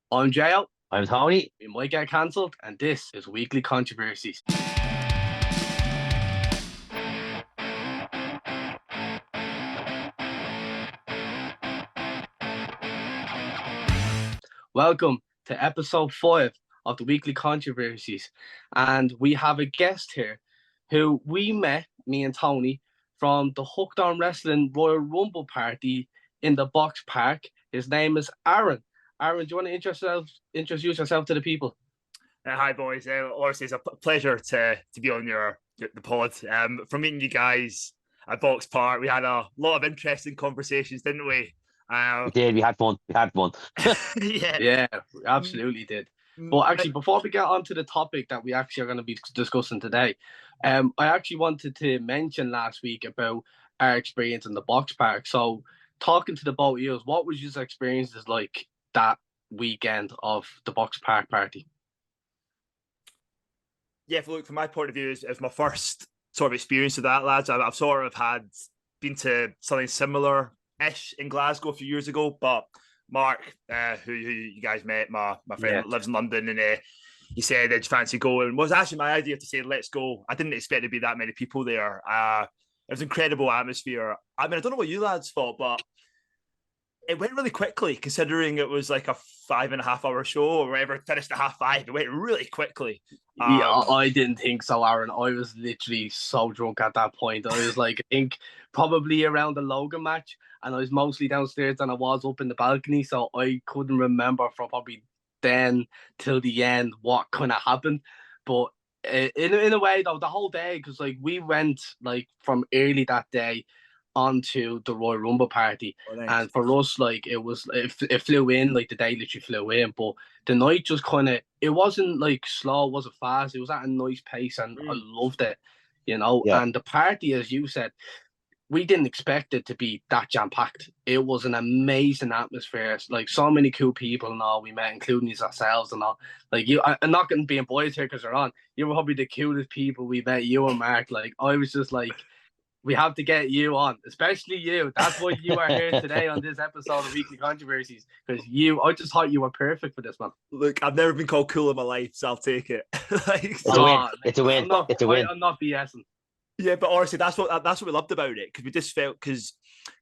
I'm Jael. I'm Tony. We might get cancelled, and this is Weekly Controversies. Welcome to episode 5 of the Weekly Controversies. And we have a guest here who we met, me and Tony, from the Hooked on Wrestling Royal Rumble party in the Box Park. His name is Aaron. Aaron, do you want to introduce yourself to the people? Hi, boys. Honestly, it's a pleasure to be on the pod. From meeting you guys at Box Park, we had a lot of interesting conversations, didn't we? We did. We had fun. Yeah, we absolutely did. But actually, before we get on to the topic that we actually are going to be discussing today, I actually wanted to mention last week about our experience in the Box Park. So, talking to the both of you, what was your experiences like that weekend of the Box Park party? Yeah, look, from my point of view, it's my first sort of experience of that, lads. I've sort of been to something similar-ish in Glasgow a few years ago, but Mark, who you guys met, my friend that lives in London, and he said they'd fancy going. It was actually my idea to say, let's go. I didn't expect to be that many people there. It was an incredible atmosphere. I mean, I don't know what you lads thought, but it went really quickly, considering it was like a 5.5 hour show or whatever. It finished at 5:30. It went really quickly. Yeah, I didn't think so, Aaron. I was literally so drunk at that point. I was like, I think probably around the Logan match, and I was mostly downstairs and I was up in the balcony, so I couldn't remember from probably then till the end what kind of happened. But in a way, though, the whole day, because like we went like from early that day onto the Royal Rumble party. Oh, nice. And for us, like it flew in, like the day literally flew in, but the night just kind of, it wasn't like slow, it wasn't fast, it was at a nice pace, and I loved it, Yeah. And the party, as you said, we didn't expect it to be that jam-packed. It was an amazing atmosphere, like so many cool people and all we met, including ourselves and all. Like I'm not going to be in boys here because they're on. You were probably the coolest people we met, you and Mark. Like I was just like, we have to get you on, especially you. That's why you are here today on this episode of Weekly Controversies, because I just thought you were perfect for this, man. Look, I've never been called cool in my life, so I'll take it. It's a win. It's a win. It's a win. I'm not BSing. Yeah, but honestly, that's what we loved about it, because we just felt, because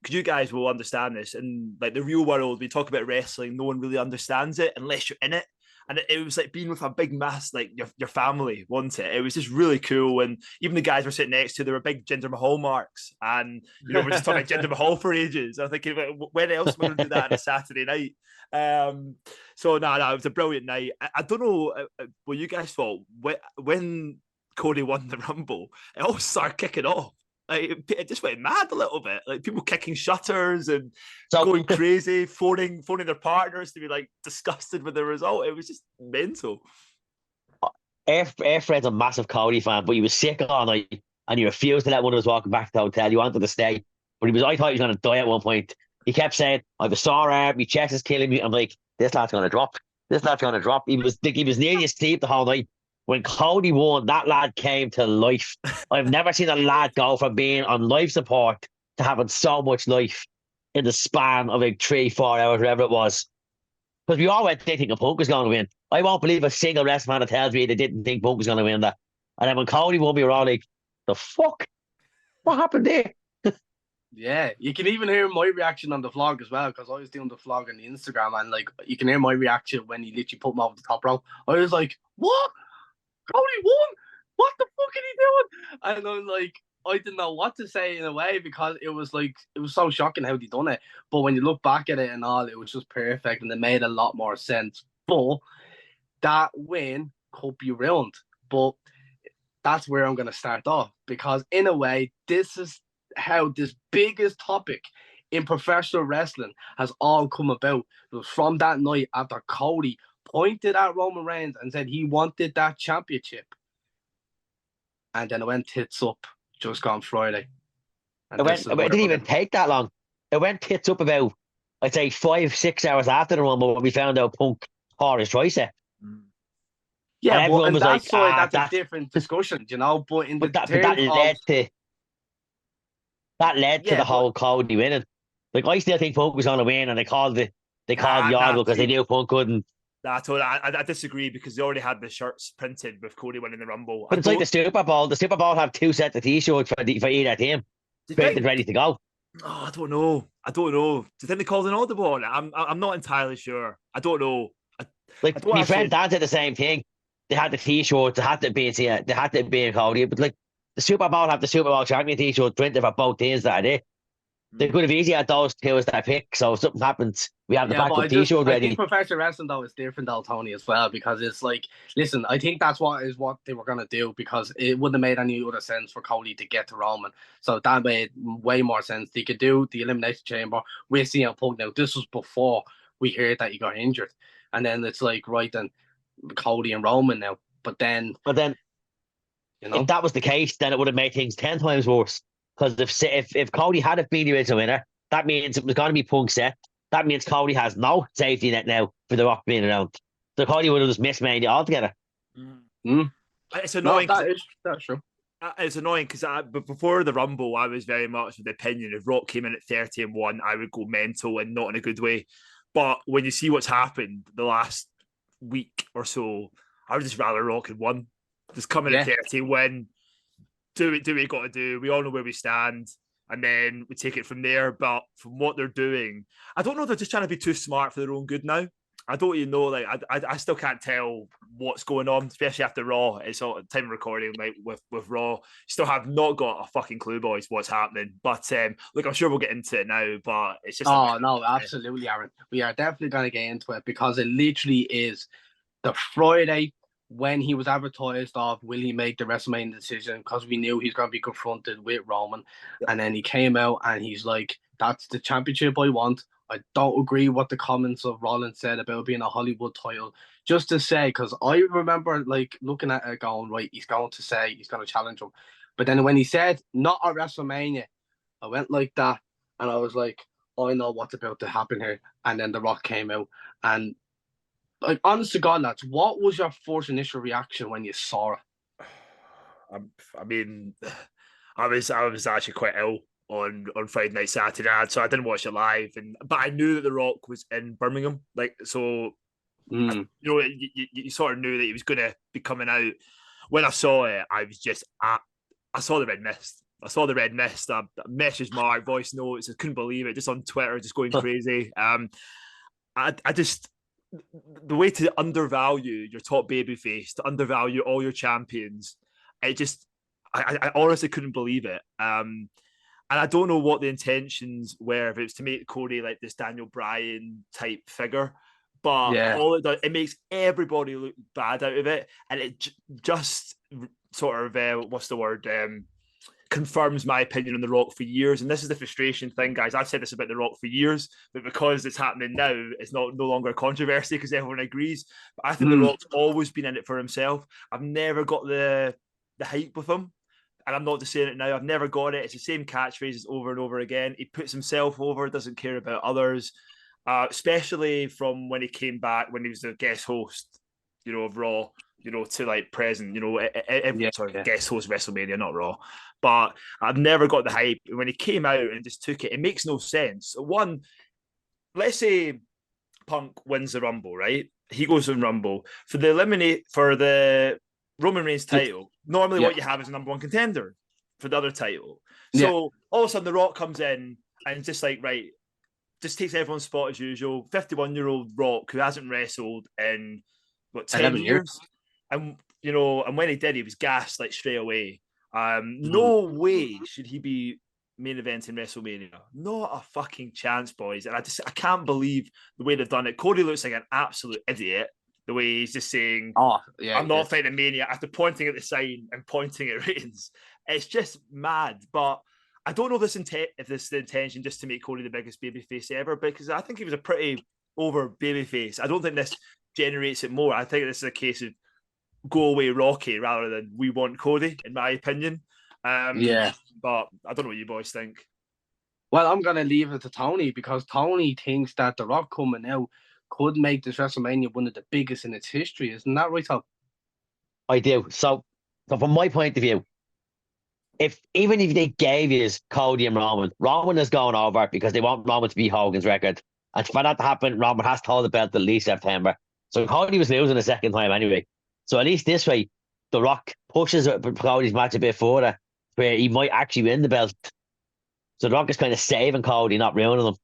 you guys will understand this, and like the real world, we talk about wrestling, no one really understands it unless you're in it. And it was like being with a big mass, like your family, wasn't it? It was just really cool. And even the guys we're sitting next to, they were big Jinder Mahal marks. And, we're just talking about Jinder Mahal for ages. I'm thinking, when else am I going to do that on a Saturday night? So, it was a brilliant night. I don't know what you guys thought. When Cody won the Rumble, it all started kicking off. Like, it just went mad a little bit. Like people kicking shutters and going crazy, phoning their partners to be like disgusted with the result. It was just mental. Our friend's a massive Cody fan, but he was sick all night and he refused to let one of us walk back to the hotel. He wanted to stay, but I thought he was going to die at one point. He kept saying, "I have a sore arm, my chest is killing me." I'm like, this lad's going to drop. He was nearly asleep the whole night. When Cody won, that lad came to life. I've never seen a lad go from being on life support to having so much life in the span of like 3-4 hours, whatever it was. Because we all went thinking Punk was going to win. I won't believe a single wrestling fan that tells me they didn't think Punk was going to win that. And then when Cody won, we were all like, the fuck? What happened there? Yeah, you can even hear my reaction on the vlog as well, because I was doing the vlog on the Instagram, and like you can hear my reaction when he literally put me over the top rope. I was like, what? Cody won? What the fuck are he doing? And I'm like, I didn't know what to say in a way, because it was so shocking how they done it. But when you look back at it and all, it was just perfect, and it made a lot more sense. But that win could be ruined. But that's where I'm going to start off, because in a way, this is how this biggest topic in professional wrestling has all come about. It was from that night after Cody pointed at Roman Reigns and said he wanted that championship. And then it went tits up just gone Friday. It didn't even take that long. It went tits up about, I'd say, 5-6 hours after the Rumble when we found out Punk tore his tricep. Yeah, and everyone was that's like, that's a different discussion, But in that led to the whole Cody winning. Like, I still think Punk was going to win, and they called the audible because they knew Punk couldn't. Nah, totally. I disagree because they already had the shirts printed with Cody winning the Rumble. But it's like the Super Bowl. The Super Bowl have 2 sets of T-shirts for either team, printed ready to go. Oh, I don't know. Do you think they called an audible on it? I'm not entirely sure. I don't know. Like my friend Dan said the same thing. They had the T-shirts. They had to be in Cody. But like the Super Bowl have the Super Bowl champion T-shirts printed for both teams that are there. They could have easily had those two as their pick. So if something happens, we have the backup T-shirt ready. I think professional wrestling though is different though, Tony, as well, because it's like, listen, I think that's what they were gonna do, because it wouldn't have made any other sense for Cody to get to Roman. So that made way more sense. They could do the Elimination Chamber with CM Punk. Now this was before we heard that he got injured, and then it's like, right then, Cody and Roman now. But then, you know, if that was the case, then it would have made things 10 times worse. Because if Cody had been the original winner, that means it was going to be Punk's set. That means Cody has no safety net now for The Rock being around. So Cody would have just missed Mania altogether. It's annoying. No, that's true. It's annoying because before the Rumble, I was very much of the opinion if Rock came in at 30-1, I would go mental and not in a good way. But when you see what's happened the last week or so, I would just rather Rock had won. Just come in at 30, win. Do what we got to do. We all know where we stand, and then we take it from there. But from what they're doing, I don't know. They're just trying to be too smart for their own good now. I don't even know. Like I still can't tell what's going on, especially after Raw. It's all time of recording, like with Raw. Still have not got a fucking clue, boys, what's happening. But look, I'm sure we'll get into it now. But it's just no, absolutely, Aaron. We are definitely going to get into it, because it literally is the Friday when he was advertised of will he make the WrestleMania decision, because we knew he's going to be confronted with Roman. And then he came out and he's like, that's the championship I want. I don't agree what the comments of Rollins said about being a Hollywood title. Just to say, because I remember like looking at it going, right, he's going to challenge him. But then when he said not at WrestleMania, I went like that and I was like, I know what's about to happen here. And then The Rock came out, and like, honest to God, lads, what was your first initial reaction when you saw it? I mean, I was actually quite ill on Friday night, Saturday night, so I didn't watch it live. But I knew that The Rock was in Birmingham, like, so you sort of knew that he was going to be coming out. When I saw it, I was just I saw the red mist. I messaged Mark, voice notes. I couldn't believe it. Just on Twitter, just going crazy. I just, the way to undervalue your top babyface, to undervalue all your champions, I honestly couldn't believe it. And I don't know what the intentions were, if it was to make Cody like this Daniel Bryan type figure, but all it does, it makes everybody look bad out of it, and it just sort of what's the word? Confirms my opinion on The Rock for years. And this is the frustration thing, guys. I've said this about The Rock for years, but because it's happening now, it's no longer a controversy because everyone agrees. But I think The Rock's always been in it for himself. I've never got the hype with him. And I'm not just saying it now. I've never got it. It's the same catchphrases over and over again. He puts himself over, doesn't care about others, especially from when he came back, when he was the guest host, of Raw, to like present, guest host WrestleMania, not Raw. But I've never got the hype. When he came out and just took it, it makes no sense. One, let's say Punk wins the Rumble, right? He goes in Rumble for the Roman Reigns title. Normally, what you have is a number one contender for the other title. So all of a sudden, The Rock comes in and just like, right, just takes everyone's spot as usual. 51-year-old Rock who hasn't wrestled in 10 years. And and when he did, he was gassed like straight away. No way should he be main event in WrestleMania. Not a fucking chance, boys. And I can't believe the way they've done it. Cody looks like an absolute idiot. The way he's just saying, I'm not fighting Mania, after pointing at the sign and pointing at Reigns. It's just mad. But I don't know if this is the intention just to make Cody the biggest babyface ever, because I think he was a pretty over babyface. I don't think this generates it more. I think this is a case of go away Rocky rather than we want Cody, in my opinion. But I don't know what you boys think. Well, I'm going to leave it to Tony, because Tony thinks that The Rock coming out could make this WrestleMania one of the biggest in its history. Isn't that right, Tom? I do. So from my point of view, even if they gave you Cody and Roman is going over because they want Roman to beat Hogan's record. And for that to happen, Roman has to hold the belt at least September. So Cody was losing the second time anyway. So at least this way, The Rock pushes Cody's match a bit further, where he might actually win the belt. So The Rock is kind of saving Cody, not ruining him.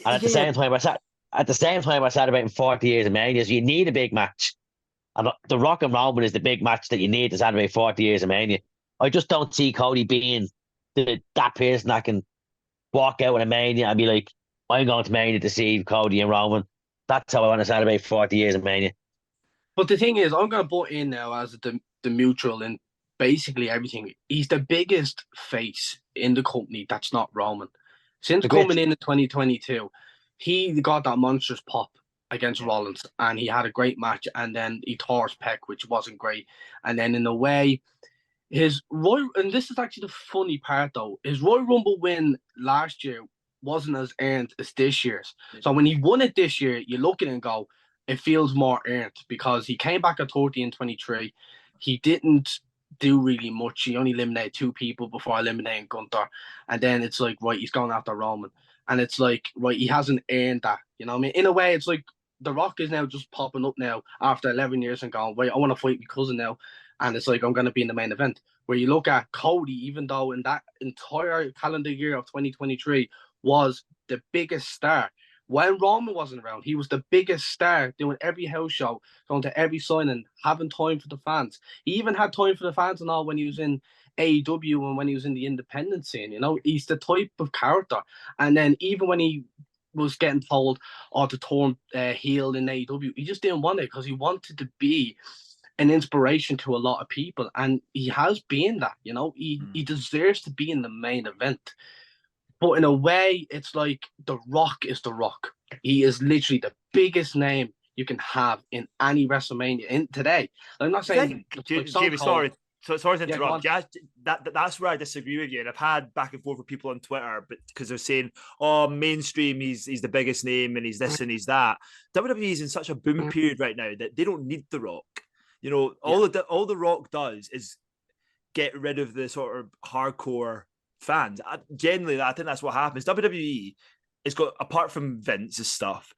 And at the Yeah, same time, I said about in 40 years of Mania, so you need a big match. And The Rock and Roman is the big match that you need to celebrate 40 years of Mania. I just don't see Cody being that person that can walk out with a Mania and be like, I'm going to Mania to see Cody and Roman. That's how I want to celebrate 40 years of Mania. But the thing is, I'm going to butt in now as the neutral in basically everything. He's the biggest face in the company that's not Roman. Since coming in 2022, he got that monstrous pop against Rollins, and he had a great match, and then he tore his pec, which wasn't great. And then in a way, his Royal, and this is actually the funny part though, his Royal Rumble win last year wasn't as earned as this year's. So when he won it this year, you look at it and go, it feels more earned because he came back at 30 and 23. He didn't do really much. He only eliminated 2 people before eliminating Gunther. And then it's like, right, he's going after Roman. And it's like, right, he hasn't earned that. You know what I mean? In a way, it's like The Rock is now just popping up now after 11 years and going, wait, I want to fight my cousin now. And it's like, I'm going to be in the main event. Where you look at Cody, even though in that entire calendar year of 2023 was the biggest star. When Roman wasn't around, he was the biggest star, doing every house show, going to every signing, having time for the fans. He even had time for the fans and all when he was in AEW and when he was in the independent scene. You know, he's the type of character. And then even when he was getting told, to turn heel in AEW, he just didn't want it because he wanted to be an inspiration to a lot of people. And he has been that, you know, he deserves to be in the main event. But in a way, it's like The Rock is The Rock. He is literally the biggest name you can have in any WrestleMania in today. I'm not saying Jamie, sorry to interrupt. Yeah, that's where I disagree with you. And I've had back and forth with people on Twitter, but because they're saying, "Oh, mainstream, he's the biggest name, and he's this and he's that." WWE is in such a boom period right now that they don't need The Rock. You know, all The Rock does is get rid of the sort of hardcore fans. Generally, I think that's what happens. WWE has got, apart from Vince's stuff,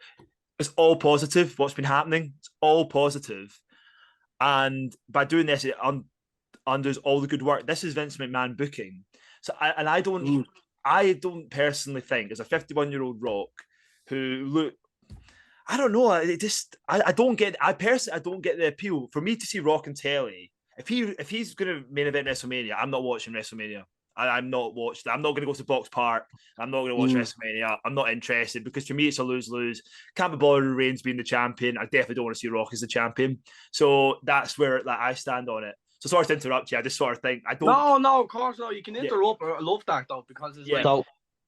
it's all positive. What's been happening, it's all positive. And by doing this, it undoes all the good work. This is Vince McMahon booking. So I don't personally think, as a 51-year-old Rock who I don't know. I don't get. I don't get the appeal. For me to see Rock and telly, if he's going to main event WrestleMania, I'm not watching WrestleMania. I'm not watching. I'm not going to go to Box Park. I'm not going to watch WrestleMania. I'm not interested because for me it's a lose-lose. Can't be bothered with Reigns being the champion. I definitely don't want to see Rock as the champion. So that's where I stand on it. So sorry to interrupt you. I just sort of think I don't. No, of course not. You can interrupt. I love that though because it's like, So,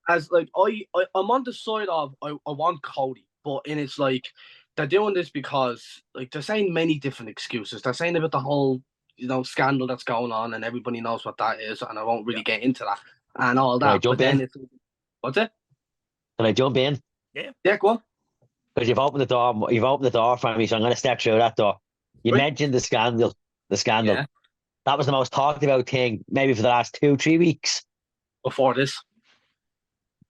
as like I'm on the side of I want Cody, but it's like they're doing this because like they're saying many different excuses. They're saying about the whole scandal that's going on, and everybody knows what that is, and I won't really get into that and all that. But then it's what's it? Can I jump in? Yeah, go on. Because you've opened the door. You've opened the door for me, so I'm going to step through that door. You mentioned the scandal. The scandal. Yeah. That was the most talked about thing, maybe for the last 2-3 weeks. Before this.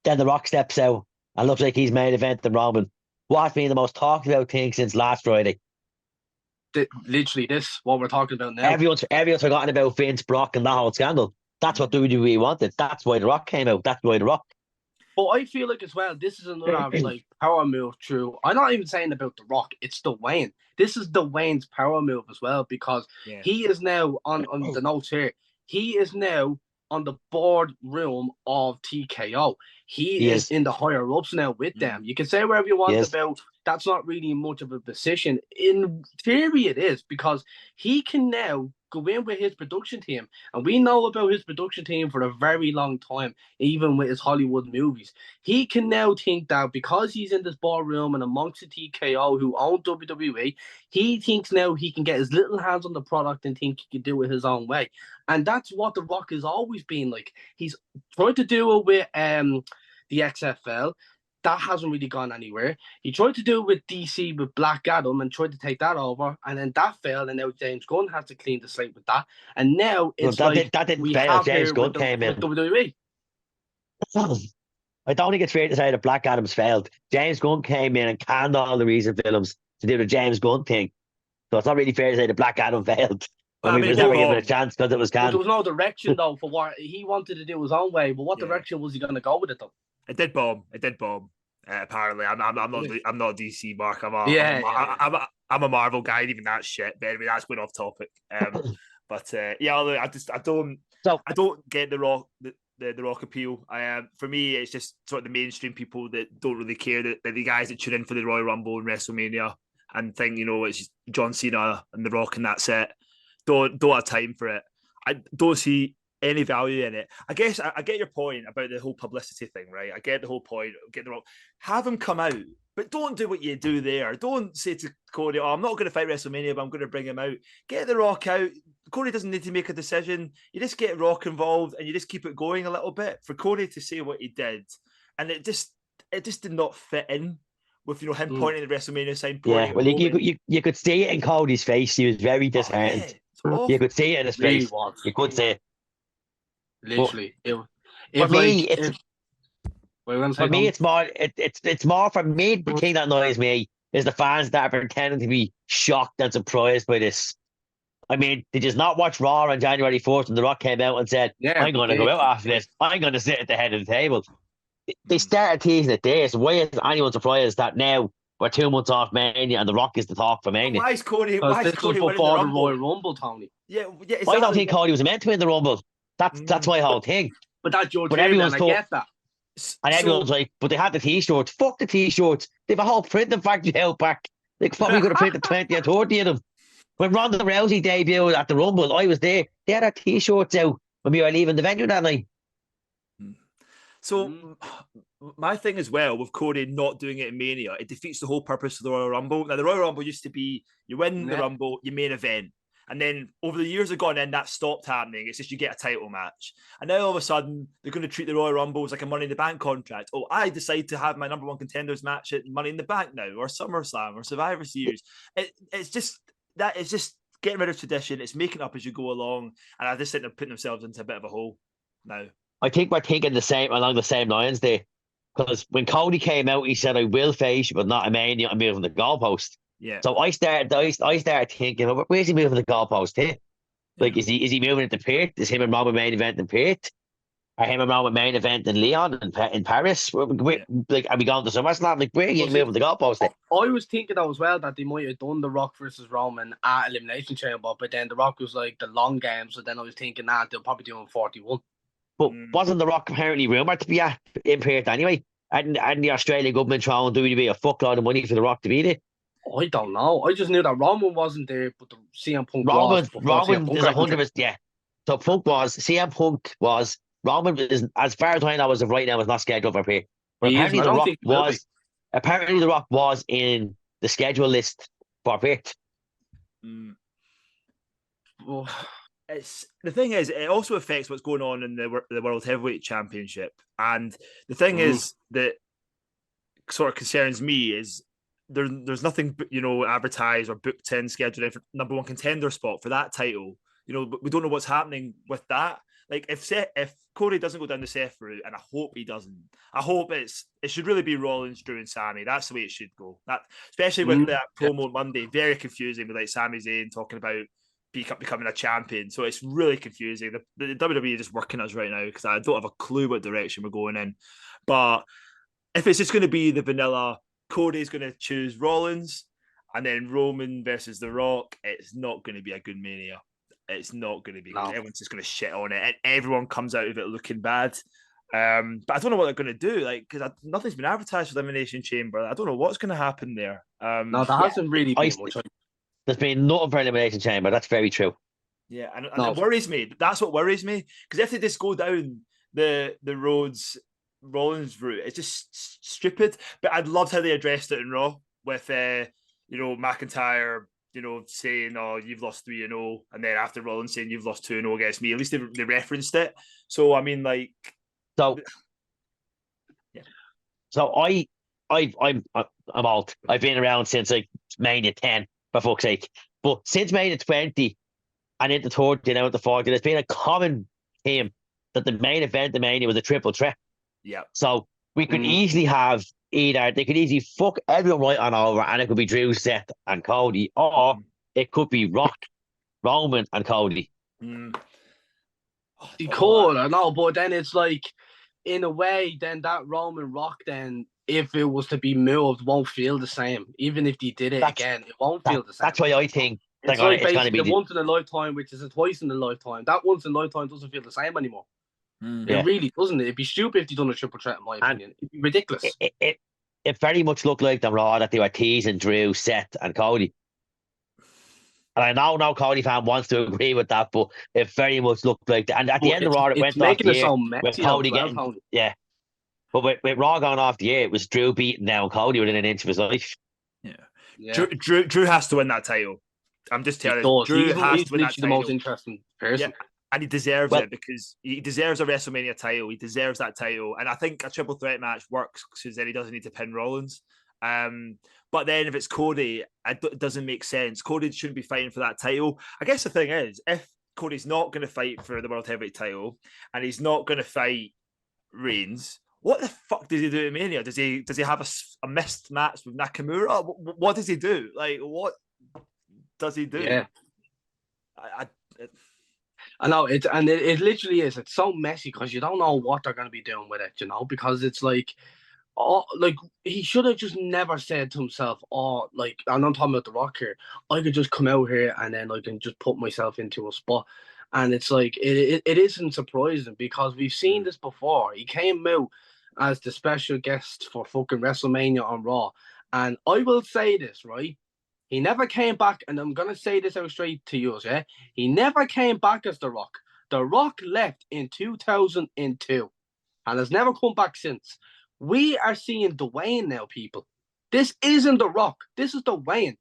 Then The Rock steps out and looks like he's main event and Roman. What's been the most talked about thing since last Friday? Literally this, what we're talking about now. Everyone's forgotten about Vince, Brock, and that whole scandal. That's what WWE wanted. That's why The Rock came out. That's why The Rock. But I feel like as well, this is another like power move through. I'm not even saying about The Rock. It's Dwayne. This is Dwayne's power move as well because he is now on the notes here. He is now on the boardroom of TKO. He is in the higher ups now with them. You can say wherever you want about that's not really much of a position. In theory, it is because he can now go in with his production team. And we know about his production team for a very long time, even with his Hollywood movies. He can now think that because he's in this ballroom and amongst the TKO who own WWE, he thinks now he can get his little hands on the product and think he can do it his own way. And that's what The Rock has always been like. He's tried to do it with the XFL. That hasn't really gone anywhere. He tried to do it with DC with Black Adam and tried to take that over, and then that failed. And now James Gunn has to clean the slate with that. And now it's that didn't fail. James Gunn came in. WWE. I don't think it's fair to say that Black Adam's failed. James Gunn came in and canned all the recent films. to do the James Gunn thing. So it's not really fair to say the Black Adam failed. I We mean, was it never did given a bomb. chance because it was But canned. there was no direction though for what he wanted to do his own way. But what Yeah. direction was he going to go with it though? It did bomb. It did bomb. Apparently, I'm not DC, Mark. I'm a Marvel guy. And even that shit. But anyway, that's going off topic. But yeah, look, I don't get the Rock the Rock appeal. For me, it's just sort of the mainstream people that don't really care. That the guys that tune in for the Royal Rumble and WrestleMania and think, you know, it's just John Cena and the Rock and that's it. Don't have time for it. I don't see any value in it. I guess I get your point about the whole publicity thing, right? I get the whole point. Get the Rock. Have him come out, but don't do what you do there. Don't say to Cody, "Oh, I'm not going to fight WrestleMania, but I'm going to bring him out." Get the Rock out. Cody doesn't need to make a decision. You just get Rock involved, and you just keep it going a little bit for Cody to say what he did, and it just did not fit in with, you know, him pointing at the WrestleMania sign. Yeah, well, you could see it in Cody's face. He was very disheartened. You could see it in his face. You could see it. Literally, for me, it's more. It's more for me. The thing that annoys me is the fans that are pretending to be shocked and surprised by this. I mean, did you not watch Raw on January 4th when The Rock came out and said, "I'm going to go out after this. I'm going to sit at the head of the table." They started teasing it there. So why is anyone surprised that now we're 2 months off Mania and The Rock is the talk for Mania? Why is Cody? Why is Cody winning before the the Royal Rumble, Tony? Yeah, exactly. I don't think Cody was meant to win the Rumble. That's my whole thing. But that's your but everyone's I get that. And everyone's like, but they had the t-shirts. Fuck the t-shirts. They've a whole printing factory out back. They probably could have printed 20 or 30 of them. When Ronda Rousey debuted at the Rumble, I was there. They had our t-shirts out when we were leaving the venue that night. So my thing as well with Cody not doing it in Mania, it defeats the whole purpose of the Royal Rumble. Now, the Royal Rumble used to be you win the Rumble, you main event. And then over the years have gone in, that stopped happening. It's just you get a title match. And now all of a sudden, they're going to treat the Royal Rumble as like a Money in the Bank contract. Oh, I decide to have my number one contenders match at Money in the Bank now, or SummerSlam, or Survivor Series. It's just getting rid of tradition. It's making up as you go along. And I just think they're putting themselves into a bit of a hole now. I think we're thinking along the same lines there. Because when Cody came out, he said, "I will face you, but not a Mania. I'm moving the goalpost." Yeah. So I started thinking, where's he moving the goalpost here? Like, is he moving it to Perth? Is him and Roman main event in Perth? Or him and Roman main event in Lyon in Paris? Like, are we going to SummerSlam? Like, where are you moving the goalpost here? I was thinking that as well, that they might have done The Rock versus Roman at Elimination Chamber, but then The Rock was like the long game, so then I was thinking that they'll probably do it in 41. But wasn't The Rock apparently rumoured to be in Perth anyway? And the Australian government throwing WWE a fuckload of money for The Rock to be there? I don't know. I just knew that Roman wasn't there, but the CM Punk Roman was. is 100%. Yeah. So Punk was. CM Punk was. Roman is, as far as I know, as of right now, is not scheduled for Perth. But apparently The Rock was in the schedule list for Perth. Oh. It's the thing is, it also affects what's going on in the World Heavyweight Championship. And the thing is that sort of concerns me is there's nothing, you know, advertised or booked in scheduled in for number one contender spot for that title. You know, but we don't know what's happening with that. Like if Cody doesn't go down the Seth route, and I hope he doesn't. I hope it should really be Rollins, Drew, and Sammy. That's the way it should go. That especially with that promo Monday, very confusing with like Sami Zayn talking about becoming a champion. So it's really confusing. The WWE are just working us right now because I don't have a clue what direction we're going in. But if it's just going to be the vanilla, Cody's going to choose Rollins and then Roman versus The Rock, it's not going to be a good Mania. It's not going to be good. Everyone's just going to shit on it and everyone comes out of it looking bad. But I don't know what they're going to do, like, because nothing's been advertised for the Elimination Chamber. I don't know what's going to happen there. No, there hasn't really been much. There's been nothing for Elimination Chamber. That's very true. Yeah, and it worries me. That's what worries me. Because if they just go down the Rhodes Rollins route, it's just stupid. But I'd loved how they addressed it in Raw with you know, McIntyre, you know, saying, "Oh, you've lost 3-0," and then after Rollins saying, "You've lost 2-0 against me." At least they referenced it. So I mean, like, I'm old. I've been around since like Mania 10. For fuck's sake. But since Mania 20 and into 30 and out to 40, there's been a common theme that the main event of Mania was a triple threat. Yeah. So we could easily have either they could easily fuck everyone right on over, and it could be Drew, Seth, and Cody, or it could be Rock, Roman, and Cody. Mm. He could, I know, but then it's like, in a way, then that Roman Rock, then if it was to be moved, won't feel the same. Even if they did it again, it won't feel the same. That's why I think it's like it's going to basically be the once in a lifetime, which is a twice in a lifetime. That once in a lifetime doesn't feel the same anymore. Yeah. It really doesn't. It'd be stupid if they done a triple threat, in my opinion. It'd be ridiculous. It very much looked like the Raw that they were teasing Drew, Seth, and Cody. And I know no Cody fan wants to agree with that, but it very much looked like that. And at the end of Raw, it went off the air with Cody getting, yeah. But with Raw going off the air, it was Drew beating down Cody within an inch of his life. Yeah. Drew has to win that title. I'm just telling you, Drew has to win that title. The most interesting person. Yeah. And he deserves it because he deserves a WrestleMania title. He deserves that title. And I think a triple threat match works because then he doesn't need to pin Rollins. But then if it's Cody, it doesn't make sense. Cody shouldn't be fighting for that title. I guess the thing is, if Cody's not going to fight for the World Heavyweight title and he's not going to fight Reigns, what the fuck does he do at Mania? Does he have a missed match with Nakamura? What does he do? Like, what does he do? Yeah. I know it literally is. It's so messy because you don't know what they're going to be doing with it, because it's like, he should have just never said to himself, and I'm talking about The Rock here, I could just come out here and then I can just put myself into a spot. And it's like, it isn't surprising because we've seen this before. He came out as the special guest for fucking WrestleMania on Raw. And I will say this, right? He never came back, and I'm going to say this out straight to you, yeah? He never came back as The Rock. The Rock left in 2002 and has never come back since. We are seeing Dwayne now, people. This isn't The Rock. This is Dwayne.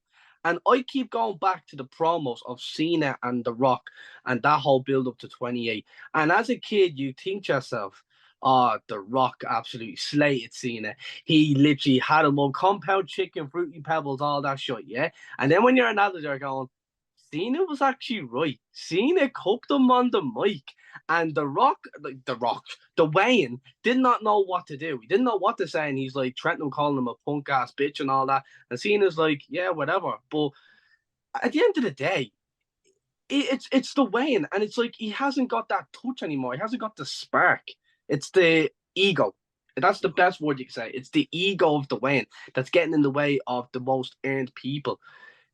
And I keep going back to the promos of Cena and The Rock and that whole build-up to 28. And as a kid, you think to yourself, The Rock absolutely slated Cena. He literally had him on compound chicken, fruity pebbles, all that shit, yeah? And then when you're an adult, you're going, Cena was actually right. Cena cooked him on the mic. And Dwayne did not know what to do. He didn't know what to say. And he's like threatening calling him a punk ass bitch and all that. And Cena's like, yeah, whatever. But at the end of the day, it's Dwayne. And it's like he hasn't got that touch anymore. He hasn't got the spark. It's the ego. That's the best word you can say. It's the ego of Dwayne that's getting in the way of the most earned people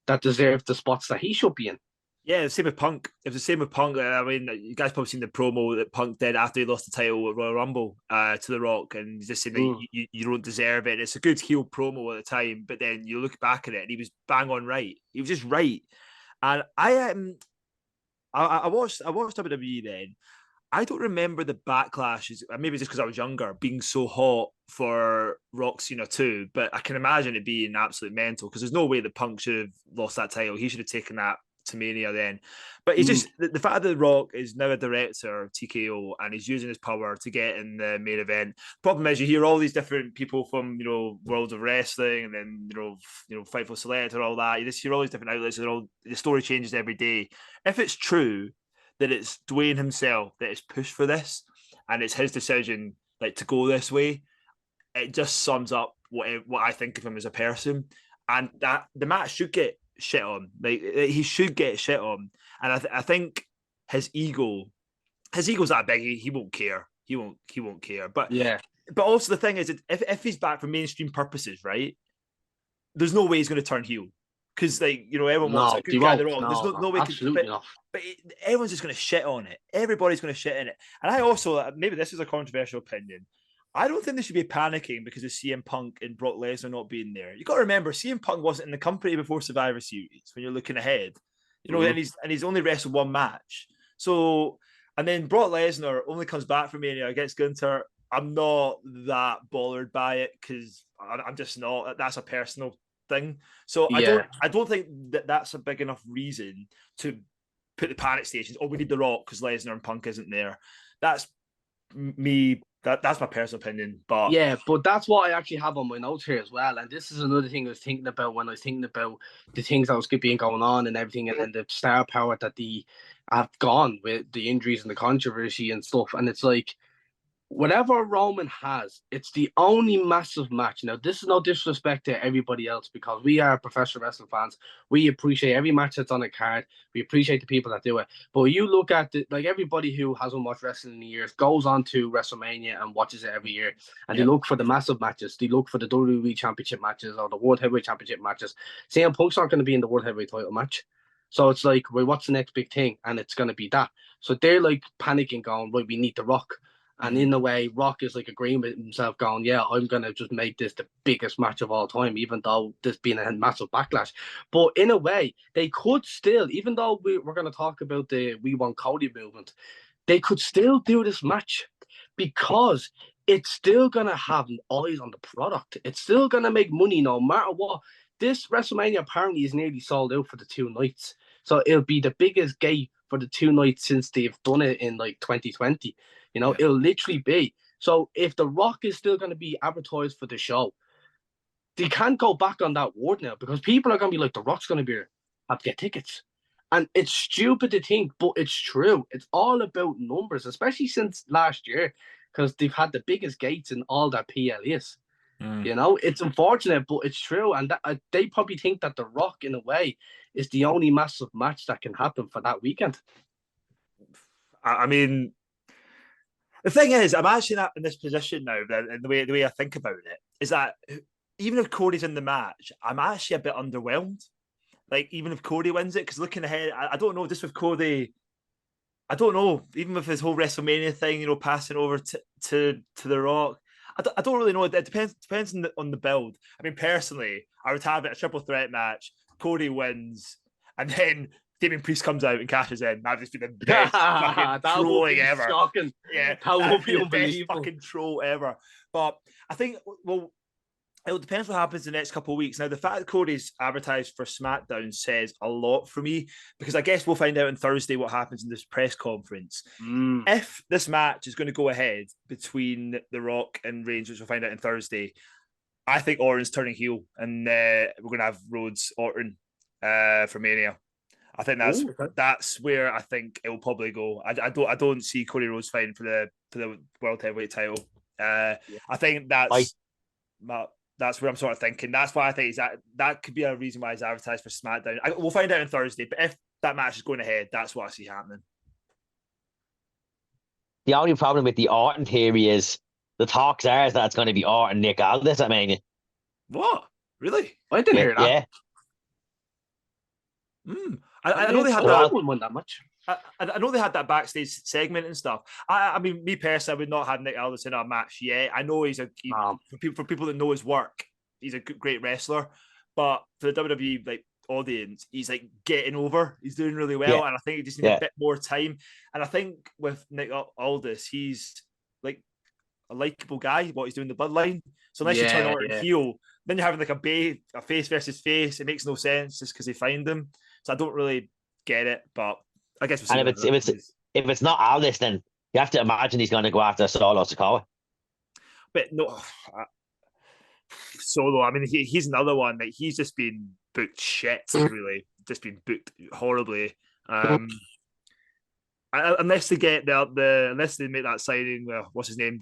that deserve the spots that he should be in. Yeah, the same with Punk. It was the same with Punk. I mean, you guys probably seen the promo that Punk did after he lost the title at Royal Rumble to The Rock, and he's just saying that you don't deserve it. It's a good heel promo at the time, but then you look back at it, and he was bang on right. He was just right. And I watched WWE then. I don't remember the backlash, maybe just because I was younger, being so hot for Rock Cena too, but I can imagine it being absolute mental because there's no way that Punk should have lost that title. He should have taken that to Mania then. But he's just, the fact that Rock is now a director of TKO and he's using his power to get in the main event. Problem is, you hear all these different people from, World of Wrestling and then, Fightful Select and all that. You just hear all these different outlets and the story changes every day. If it's true that it's Dwayne himself that is pushed for this and it's his decision to go this way, it just sums up what I think of him as a person. And that the match should get shit on. He should get shit on. And I think his ego's that big, he won't care. He won't care. But yeah. But also the thing is, if he's back for mainstream purposes, right? There's no way he's going to turn heel. Because everyone wants it. There's no way. But everyone's just going to shit on it. Everybody's going to shit in it. And I also, maybe this is a controversial opinion, I don't think they should be panicking because of CM Punk and Brock Lesnar not being there. You got to remember, CM Punk wasn't in the company before Survivor Series. When you're looking ahead, and he's only wrestled one match. So, and then Brock Lesnar only comes back from Mania against Gunther. I'm not that bothered by it because I'm just not. That's a personal thing. So I don't think that's a big enough reason to put the panic stations. Oh, we need The Rock because Lesnar and Punk isn't there. That's me. That's my personal opinion. But yeah, but that's what I actually have on my notes here as well. And this is another thing I was thinking about when I was thinking about the things that was being going on and everything, and the star power that they have gone with the injuries and the controversy and stuff. And it's like, whatever Roman has, it's the only massive match. Now, this is no disrespect to everybody else because we are professional wrestling fans. We appreciate every match that's on a card. We appreciate the people that do it. But you look at like everybody who hasn't watched wrestling in years goes on to WrestleMania and watches it every year, and they look for the massive matches. They look for the WWE Championship matches or the World Heavyweight Championship matches. CM Punk's not going to be in the World Heavyweight title match. So it's like, well, what's the next big thing? And it's going to be that. So they're like panicking, going, right, we need The Rock. And in a way, Rock is like agreeing with himself, going, yeah, I'm going to just make this the biggest match of all time, even though there's been a massive backlash. But in a way, they could still, even though we're going to talk about the We Want Cody movement, they could still do this match because it's still going to have eyes on the product. It's still going to make money no matter what. This WrestleMania apparently is nearly sold out for the 2 nights. So it'll be the biggest gate for the 2 nights since they've done it in like 2020. You know, it'll literally be. So if The Rock is still going to be advertised for the show, they can't go back on that word now because people are going to be like, The Rock's going to be have to get tickets. And it's stupid to think, but it's true. It's all about numbers, especially since last year, because they've had the biggest gates in all their PLEs. You know, it's unfortunate, but it's true. And that, they probably think that The Rock, in a way, is the only massive match that can happen for that weekend. I mean, the thing is, I'm actually not in this position now. And the way I think about it is that even if Cody's in the match, I'm actually a bit underwhelmed. Like, even if Cody wins it, because looking ahead, I don't know, just with Cody, I don't know, even with his whole WrestleMania thing, you know, passing over to The Rock, I don't really know. It depends on the build. I mean, personally, I would have it a triple threat match. Cody wins, and then Damian Priest comes out and cashes in. That'd just be the best fucking trolling ever. Shocking. Yeah, that would be the best unbelievable. fucking troll ever. But I think, well, it depends what happens in the next couple of weeks. Now, the fact that Cody's advertised for SmackDown says a lot for me, because I guess we'll find out on Thursday what happens in this press conference. If this match is going to go ahead between The Rock and Reigns, which we'll find out on Thursday, I think Orton's turning heel, and we're going to have Rhodes Orton for Mania. I think that's where I think it will probably go. I don't see Cody Rhodes fighting for the World Heavyweight title. I think that's where I'm sort of thinking. That's why I think that could be a reason why he's advertised for SmackDown. We'll find out on Thursday, but if that match is going ahead, that's what I see happening. The only problem with the Orton theory is the talks are that it's going to be Orton Nick Aldis at Mania. What? Really? I didn't hear that. Yeah. I know they had that. Wouldn't want that much. I know they had that backstage segment and stuff. I mean, me personally, I would not have Nick Aldis in a match yet. I know for people that know his work, he's a great wrestler. But for the WWE like audience, he's like getting over. He's doing really well, and I think he just needs a bit more time. And I think with Nick Aldis, he's like a likable guy. What he's doing the bloodline. So unless you turn Orton heel, then you're having like a face versus face. It makes no sense just because they find him. So I don't really get it, but I guess we'll see. And if it's not Aldis, then you have to imagine he's going to go after Solo Sikoa. But no, Solo. I mean, he's another one that he's just been booked shit. Really, just been booked horribly. Unless they get unless they make that signing. What's his name?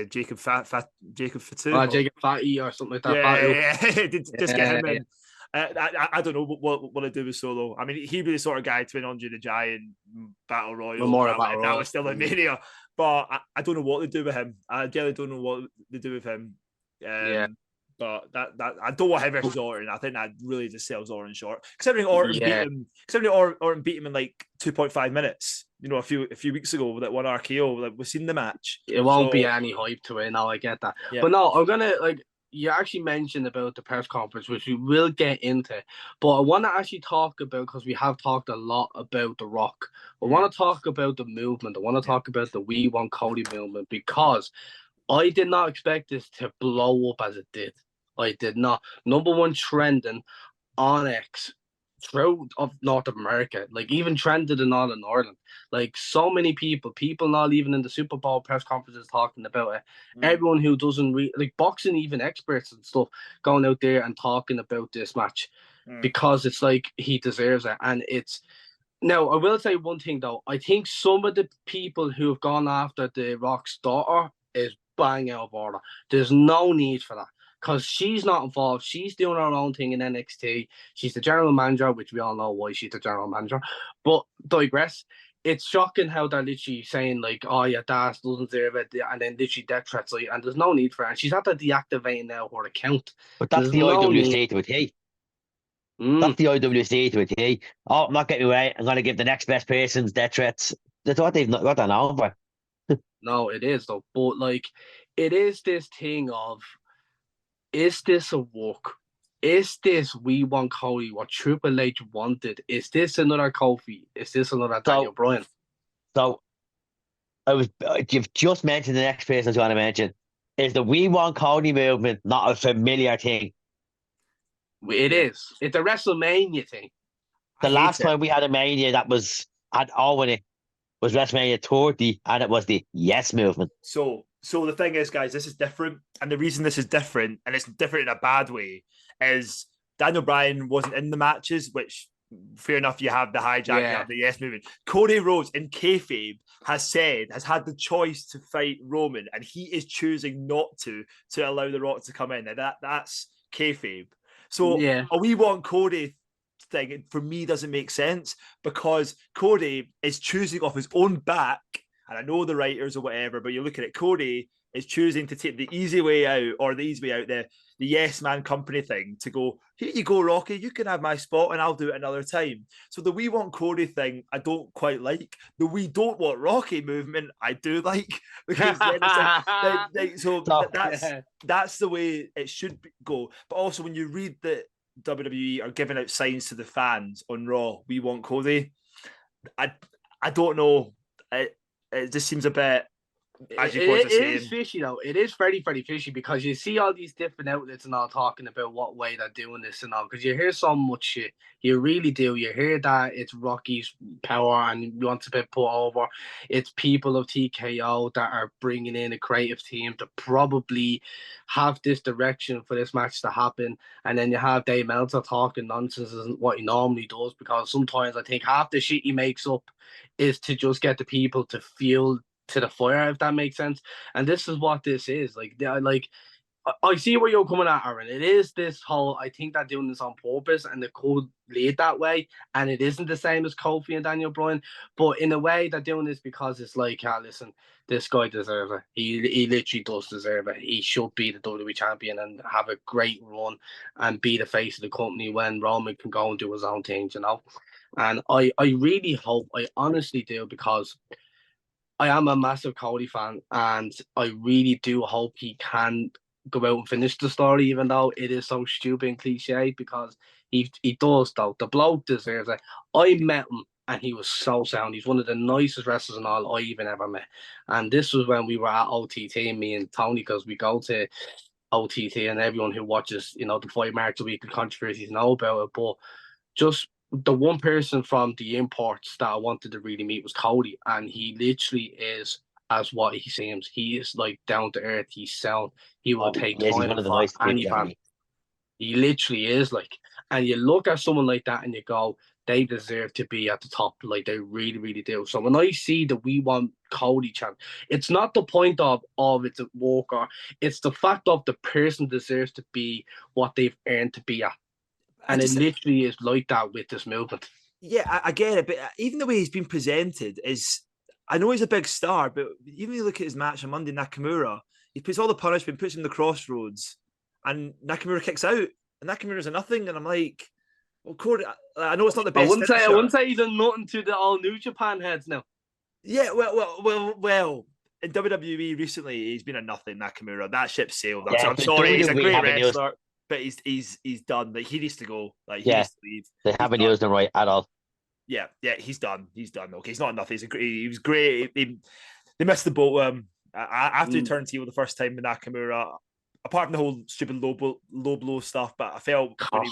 Jacob Fatu. Jacob Fatty or something like that. Yeah. Just get him in. I don't know what I do with Solo. I mean, he'd be the sort of guy to win Andre the Giant Battle Royal. That was still in Mania. But I don't know what they do with him. I generally don't know what they do with him. But that I don't want him versus Orton. I think that really just sells Orton short. Considering Orton beat him in like 2.5 minutes. You know, a few weeks ago with that one RKO. Like, we've seen the match. It won't be any hype to it. No, I get that. Yeah. But no, I'm gonna like. You actually mentioned about the press conference, which we will get into, but I want to actually talk about, because we have talked a lot about The Rock. I want to talk about the movement. I want to talk about the We Want Cody movement, because I did not expect this to blow up as it did. I did not. Number one trending on X throughout of North America, like even trended in all in Ireland. Like, so many people not even in the Super Bowl press conferences talking about it. Everyone who doesn't like boxing, even experts and stuff, going out there and talking about this match because it's like he deserves it. And it's Now, I will say one thing though. I think some of the people who have gone after the Rock's daughter is bang out of order. There's no need for that because she's not involved. She's doing her own thing in NXT. She's the general manager, which we all know why she's the general manager. But digress. It's shocking how they're literally saying like, "Oh, your dad doesn't deserve it," and then literally death threats. Like, and there's no need for it. And she's had to deactivate now her account. But that's There's the no need. IWC to a T. Mm. That's the IWC to a T. Oh, I'm not getting away. I'm going to give the next best person's death threats. That's what they've not got that on for. No, it is though. But like, it is this thing of, is this a work? Is this we want Cody what Triple H wanted? Is this another Kofi? Is this another Daniel Bryan? So you've just mentioned the next person I was going to mention. Is the We Want Cody movement not a familiar thing? It is. It's a WrestleMania thing. The last time we had a Mania that had Owen in it was WrestleMania 30, and it was the Yes movement. So the thing is, guys, this is different, and the reason this is different, and it's different in a bad way, is Daniel Bryan wasn't in the matches, which fair enough. You have the hijack, of the Yes movement. Cody Rhodes in kayfabe has had the choice to fight Roman, and he is choosing not to allow The Rock to come in. And that's kayfabe. So a We Want Cody thing for me doesn't make sense because Cody is choosing off his own back, and I know the writers or whatever, but you look at it, Cody is choosing to take the easy way out, the yes man company thing, to go, here you go, Rocky, you can have my spot and I'll do it another time. So the We Want Cody thing I don't quite like. The We Don't Want Rocky movement I do like, because that's the way it should go. But also when you read that WWE are giving out signs to the fans on Raw, We Want Cody, I don't know, it just seems a bit, as you it is fishy though. It is very, very fishy because you see all these different outlets and all talking about what way they're doing this and all, because you hear so much shit. You really do. You hear that it's Rocky's power and he wants to be put over. It's people of TKO that are bringing in a creative team to probably have this direction for this match to happen. And then you have Dave Meltzer talking nonsense isn't what he normally does, because sometimes I think half the shit he makes up is to just get the people to feel to the fire, if that makes sense. And this is what this is. I see where you're coming at, Aaron. It is this whole, I think they're doing this on purpose and the code laid that way, and it isn't the same as Kofi and Daniel Bryan, but in a way they're doing this because it's like, listen, this guy deserves it. He literally does deserve it. He should be the WWE champion and have a great run and be the face of the company when Roman can go and do his own thing, you know. And I really hope, I honestly do, because I am a massive Cody fan, and I really do hope he can go out and finish the story, even though it is so stupid and cliche, because he does, though. The bloke deserves it. I met him, and he was so sound. He's one of the nicest wrestlers in all I even ever met. And this was when we were at OTT, me and Tony, because we go to OTT, and everyone who watches, the FiveMarks, the weekly controversies know about it. But just the one person from the imports that I wanted to really meet was Cody, and he literally is as what he seems. He is like down to earth. He's sound. He will take He's time one of the for nicest any people. fan. He literally is like, and you look at someone like that and you go, they deserve to be at the top. Like they really, really do. So when I see that we want Cody chant, it's not the point of it's a worker. It's the fact of the person deserves to be what they've earned to be at. And it literally is like that with this movement. Yeah, I get it, but even the way he's been presented is, I know he's a big star, but even when you look at his match on Monday, Nakamura, he puts all the punishment, puts him in the crossroads, and Nakamura kicks out, and Nakamura's a nothing, and I'm like, well, Cody, I know it's not the best. I wouldn't say he's done nothing to the all New Japan heads now. Yeah, well. In WWE recently, he's been a nothing, Nakamura. That ship sailed. I'm sorry, he's a great wrestler. But he's done. Like he needs to go. Like he needs to leave. They haven't used him right at all. Yeah, he's done. He's done. Okay, he's not enough. He was great. They missed the boat. After he turned heel the first time with Nakamura, apart from the whole stupid low blow stuff, but I felt when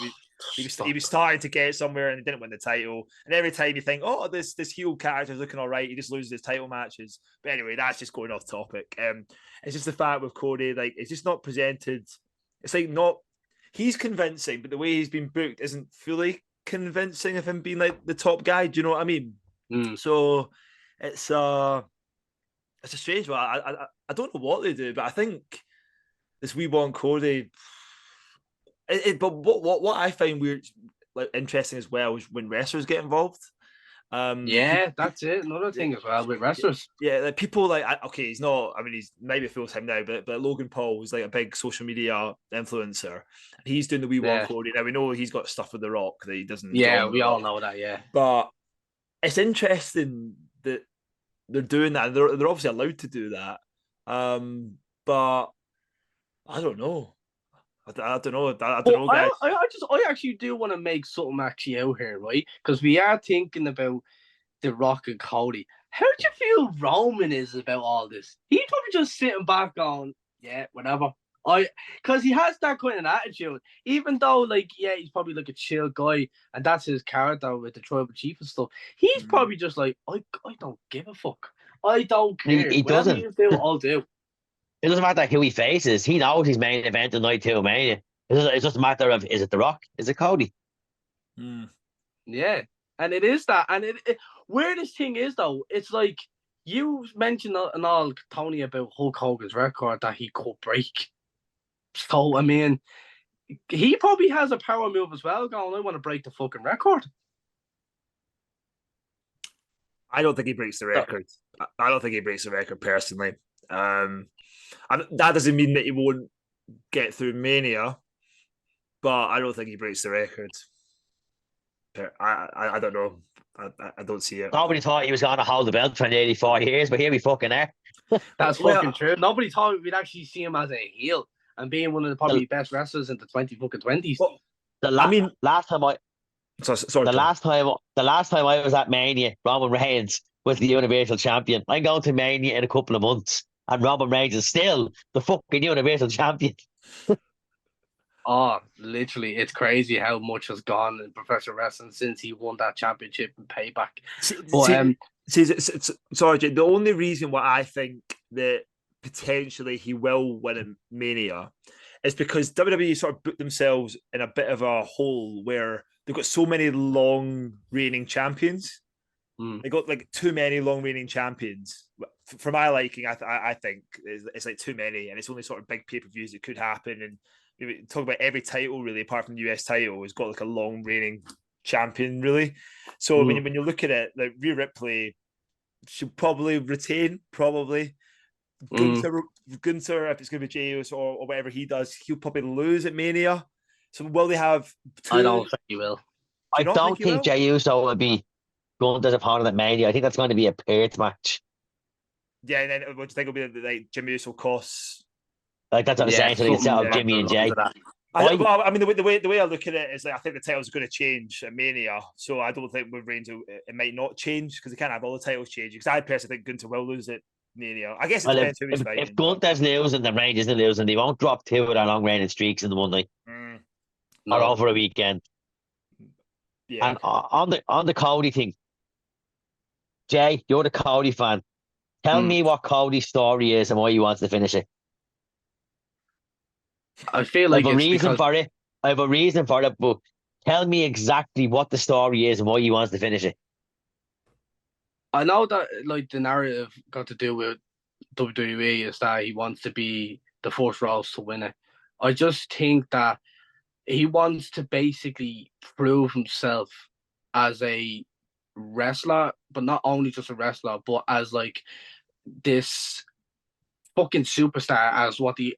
he was starting to get somewhere and he didn't win the title. And every time you think, oh, this heel character's looking all right, he just loses his title matches. But anyway, that's just going off topic. It's just the fact with Cody, like it's just not presented. It's like not. He's convincing, but the way he's been booked isn't fully convincing of him being like the top guy. Do you know what I mean? Mm. So it's a strange one. I don't know what they do, but I think this wee one Cody. But what I find weird, like interesting as well, is when wrestlers get involved. Yeah, that's it. Another thing as well with wrestlers. Yeah, like people like okay, he's not. I mean, he's maybe full time now, but Logan Paul was like a big social media influencer. He's doing the wee one Cody. Now we know he's got stuff with The Rock that he doesn't. Yeah, we all know that. Yeah, but it's interesting that they're doing that. They're obviously allowed to do that. But I don't know. I don't know. I don't know, guys. I actually do want to make something actually out here, right? Because we are thinking about The Rock and Cody. How do you feel Roman is about all this? He's probably just sitting back going, yeah, whatever. Because he has that kind of attitude. Even though, like, yeah, he's probably like a chill guy, and that's his character with the tribal chief and stuff. He's probably just like, I don't give a fuck. I don't care. He Whatever doesn't. you do, I'll do. It doesn't matter who he faces. He knows his main event in night 2 Mania. It's just a matter of, is it The Rock? Is it Cody? Yeah, and it is that. And weirdest thing is though, it's like you mentioned and all, Tony, about Hulk Hogan's record that he could break. So I mean, he probably has a power move as well. Going, I want to break the fucking record. I don't think he breaks the record. I don't think he breaks the record personally. That doesn't mean that he won't get through Mania, but I don't think he breaks the record. I don't know. I don't see it. Nobody thought he was going to hold the belt for nearly 4 years, but here we fucking are. That's fucking true. Nobody thought we'd actually see him as a heel and being one of the probably best wrestlers in the 2020s. Well, last time I was at Mania, Roman Reigns was the Universal Champion. I'm going to Mania in a couple of months, and Roman Reigns is still the fucking Universal Champion. Oh, literally, it's crazy how much has gone in professional wrestling since he won that championship in Payback. Sorry, Jay, the only reason why I think that potentially he will win in Mania is because WWE sort of put themselves in a bit of a hole where they've got so many long reigning champions. They got like too many long reigning champions. For my liking, I think it's like too many, and it's only sort of big pay-per-views that could happen. And we talk about every title really, apart from the US title, has got like a long reigning champion really. So when you look at it, like Rhea Ripley should probably retain, Gunther, if it's going to be Jeyus or whatever he does, he'll probably lose at Mania. So will they have two? I don't think he will. I don't think Jey Uso will be going to the opponent at Mania. I think that's going to be a Perth match. Yeah, and then what do you think will be like Jimmy Uso costs? Like that's what I'm saying. So they can set up Jimmy and Jay. I mean, the way I look at it is like I think the title's going to change at Mania, so I don't think with Reigns it might not change because they can't have all the titles changing. Because I personally think Gunther will lose it Mania. I guess it depends who he's fighting. If Gunther's losing, then Reigns isn't losing. They won't drop 2 of their long reigning streaks in the one night or over a weekend. Yeah. And on the Cody thing, Jay, you're the Cody fan. Tell me what Cody's story is and why he wants to finish it. I feel like I have a reason for it, but tell me exactly what the story is and why he wants to finish it. I know that like the narrative got to do with WWE is that he wants to be the first Rouse to win it. I just think that he wants to basically prove himself as a wrestler, but not only just a wrestler, but as like this fucking superstar, as what the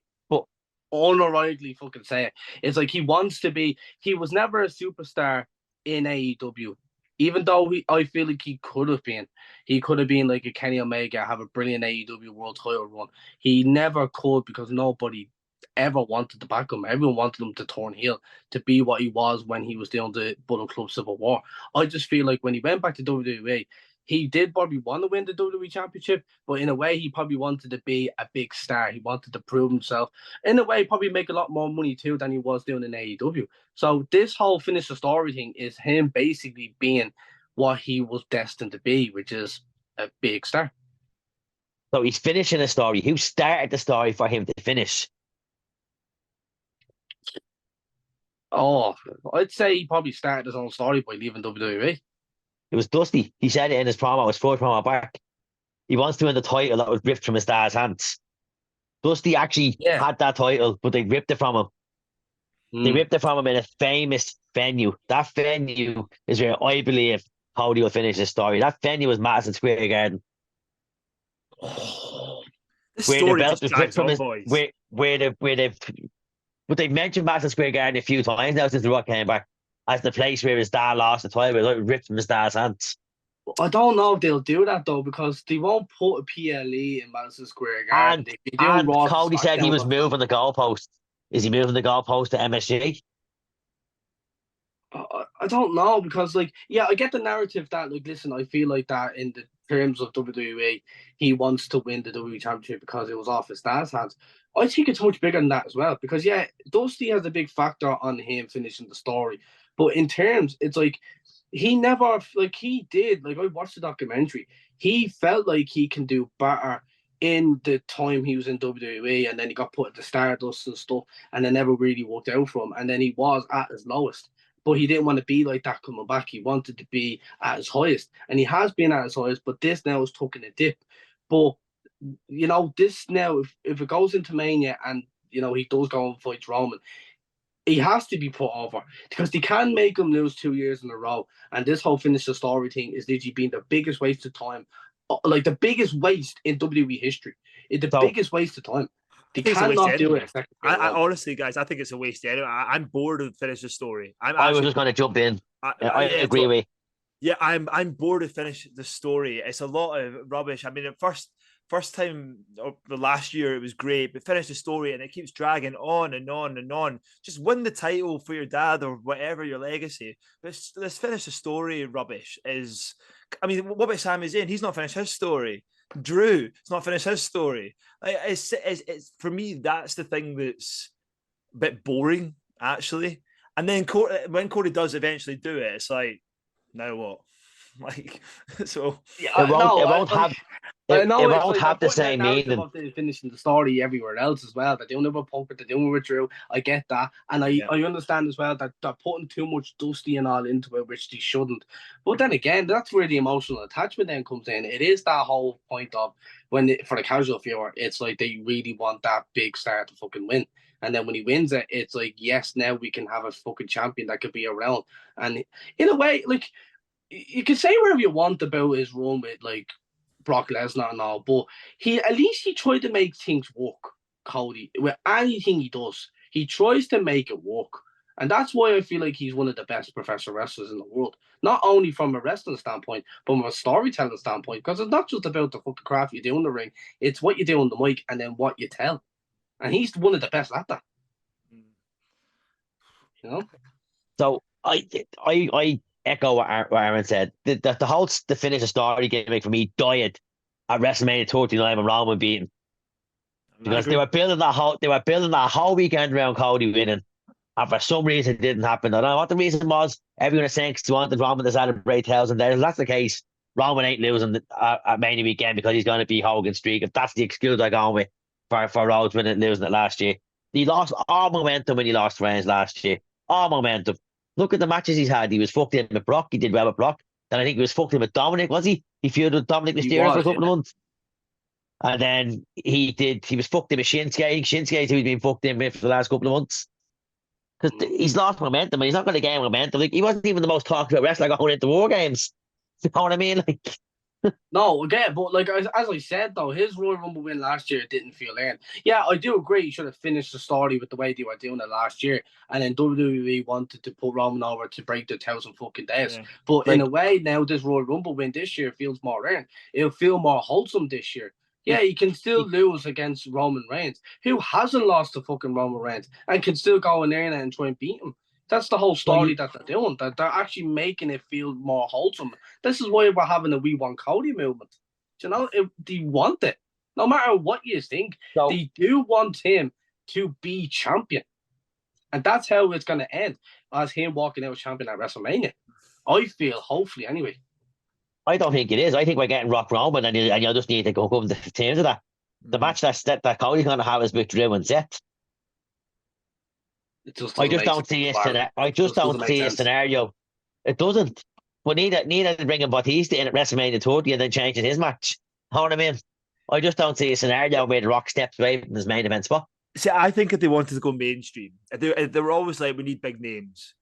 unironically fucking say it. It's like he wants to be. He was never a superstar in AEW, even though I feel like he could have been. He could have been like a Kenny Omega, have a brilliant AEW World Title run. He never could because nobody ever wanted to back him. Everyone wanted him to turn heel to be what he was when he was doing the Bullet Club Civil War. I just feel like when he went back to WWE, he did probably want to win the WWE Championship, but in a way, he probably wanted to be a big star. He wanted to prove himself. In a way, probably make a lot more money too than he was doing in AEW. So this whole finish the story thing is him basically being what he was destined to be, which is a big star. So he's finishing a story. Who started the story for him to finish? Oh, I'd say he probably started his own story by leaving WWE. It was Dusty. He said it in his promo, his first promo back. He wants to win the title that was ripped from his dad's hands. Dusty actually Yeah. had that title, but they ripped it from him. They ripped it from him in a famous venue. That venue is where I believe Cody will finish his story. That venue was Madison Square Garden, This where the story belt just was ripped drags from on, his boys. but they've mentioned Madison Square Garden a few times now since The Rock came back as the place where his dad lost the title, where it was ripped from his dad's hands. I don't know if they'll do that though, because they won't put a PLE in Madison Square Garden. And They'd be doing and Raw to Cody said he SmackDown. was moving the goalpost. Is he moving the goalpost to MSG? I don't know, because like, yeah, I get the narrative that, like, listen, I feel like that in the terms of WWE, he wants to win the WWE Championship because it was off his dad's hands. I think it's much bigger than that as well, because yeah, Dusty has a big factor on him finishing the story, but in terms, it's like he never, like, he did, like, I watched the documentary. He felt like he can do better in the time he was in WWE, and then he got put at the Stardust and stuff, and it never really worked out for him. And then he was at his lowest, but he didn't want to be like that coming back. He wanted to be at his highest, and he has been at his highest. But this now is taking a dip. But this now, if it goes into Mania and he does go and fight Roman, he has to be put over, because they can make him lose 2 years in a row. And this whole finish the story thing is literally being the biggest waste of time, like the biggest waste in WWE history. It's the So biggest waste of time. They It's a waste cannot do anyway. it. I honestly, guys, I think it's a waste anyway. I'm bored of finish the story. I was just going to jump in. I agree with. Yeah, I'm bored of finish the story. It's a lot of rubbish. I mean, at first time the last year it was great, but finish the story and it keeps dragging on and on and on. Just win the title for your dad or whatever your legacy. Let's finish the story. Rubbish is. I mean, what about Sami Zayn? He's not finished his story. Drew, it's not finished his story. It's for me, that's the thing that's a bit boring, actually. And then when Cody does eventually do it, it's like, now what? Like, so yeah, It won't have the same meaning. Of finishing the story everywhere else as well, that they only Punk, they're doing with Drew. I get that, and I understand as well that they're putting too much Dusty and all into it, which they shouldn't. But then again, that's where the emotional attachment then comes in. It is that whole point of for the casual viewer, it's like they really want that big star to fucking win. And then when he wins it, it's like, yes, now we can have a fucking champion that could be around. And in a way, like, you can say whatever you want about his run with, like, Brock Lesnar and all, but at least he tried to make things work, Cody. With anything he does, he tries to make it work. And that's why I feel like he's one of the best professional wrestlers in the world. Not only from a wrestling standpoint, but from a storytelling standpoint. Because it's not just about the fucking craft you do in the ring, it's what you do on the mic and then what you tell. And he's one of the best at that. So I echo what Aaron said. The whole finish the story gimmick for me died at WrestleMania 39 when Roman beat him, because they were building that whole weekend around Cody winning, and for some reason it didn't happen. I don't know what the reason was. Everyone is saying he wanted Roman to celebrate Tails and Days. If that's the case, Roman ain't losing at Mania weekend because he's going to be Hogan's streak. If that's the excuse they're going with for Rhodes losing it last year, he lost all momentum when he lost Reigns last year. All momentum. Look at the matches he's had. He was fucked in with Brock. He did well with Brock. Then I think he was fucked in with Dominic, was he? He feuded with Dominic Mysterio for a couple of months. And then he was fucked in with Shinsuke. Shinsuke's who he's been fucked in with for the last couple of months. Because he's lost momentum and he's not going to gain momentum. Like, he wasn't even the most talked about wrestler going into War Games. You know what I mean? Like, no, again, but like as I said though, his Royal Rumble win last year didn't feel earned. Yeah, I do agree. He should have finished the story with the way they were doing it last year, and then WWE wanted to put Roman over to break the 1,000 fucking days. Yeah. But in a way, now this Royal Rumble win this year feels more earned. It'll feel more wholesome this year. Yeah, he can still lose against Roman Reigns, who hasn't lost to fucking Roman Reigns, and can still go in there and try and beat him. That's the whole story that they're doing, that they're actually making it feel more wholesome. This is why we're having a We Want Cody movement. They want it. No matter what you think, they do want him to be champion. And that's how it's going to end, as him walking out champion at WrestleMania. I feel, hopefully, anyway. I don't think it is. I think we're getting Rock Roman, and you'll just need to go up the teams of that. The match that Cody's going to have is with Drew and Seth. It just I doesn't just make don't see a sense. scenario. I It just just doesn't don't make see a sense. scenario. It doesn't. But neither bringing Batista in at WrestleMania 30 and then changing his match. Know what I mean? I just don't see a scenario where The Rock steps away from his main event spot. See, I think if they wanted to go mainstream, if they were always like, we need big names.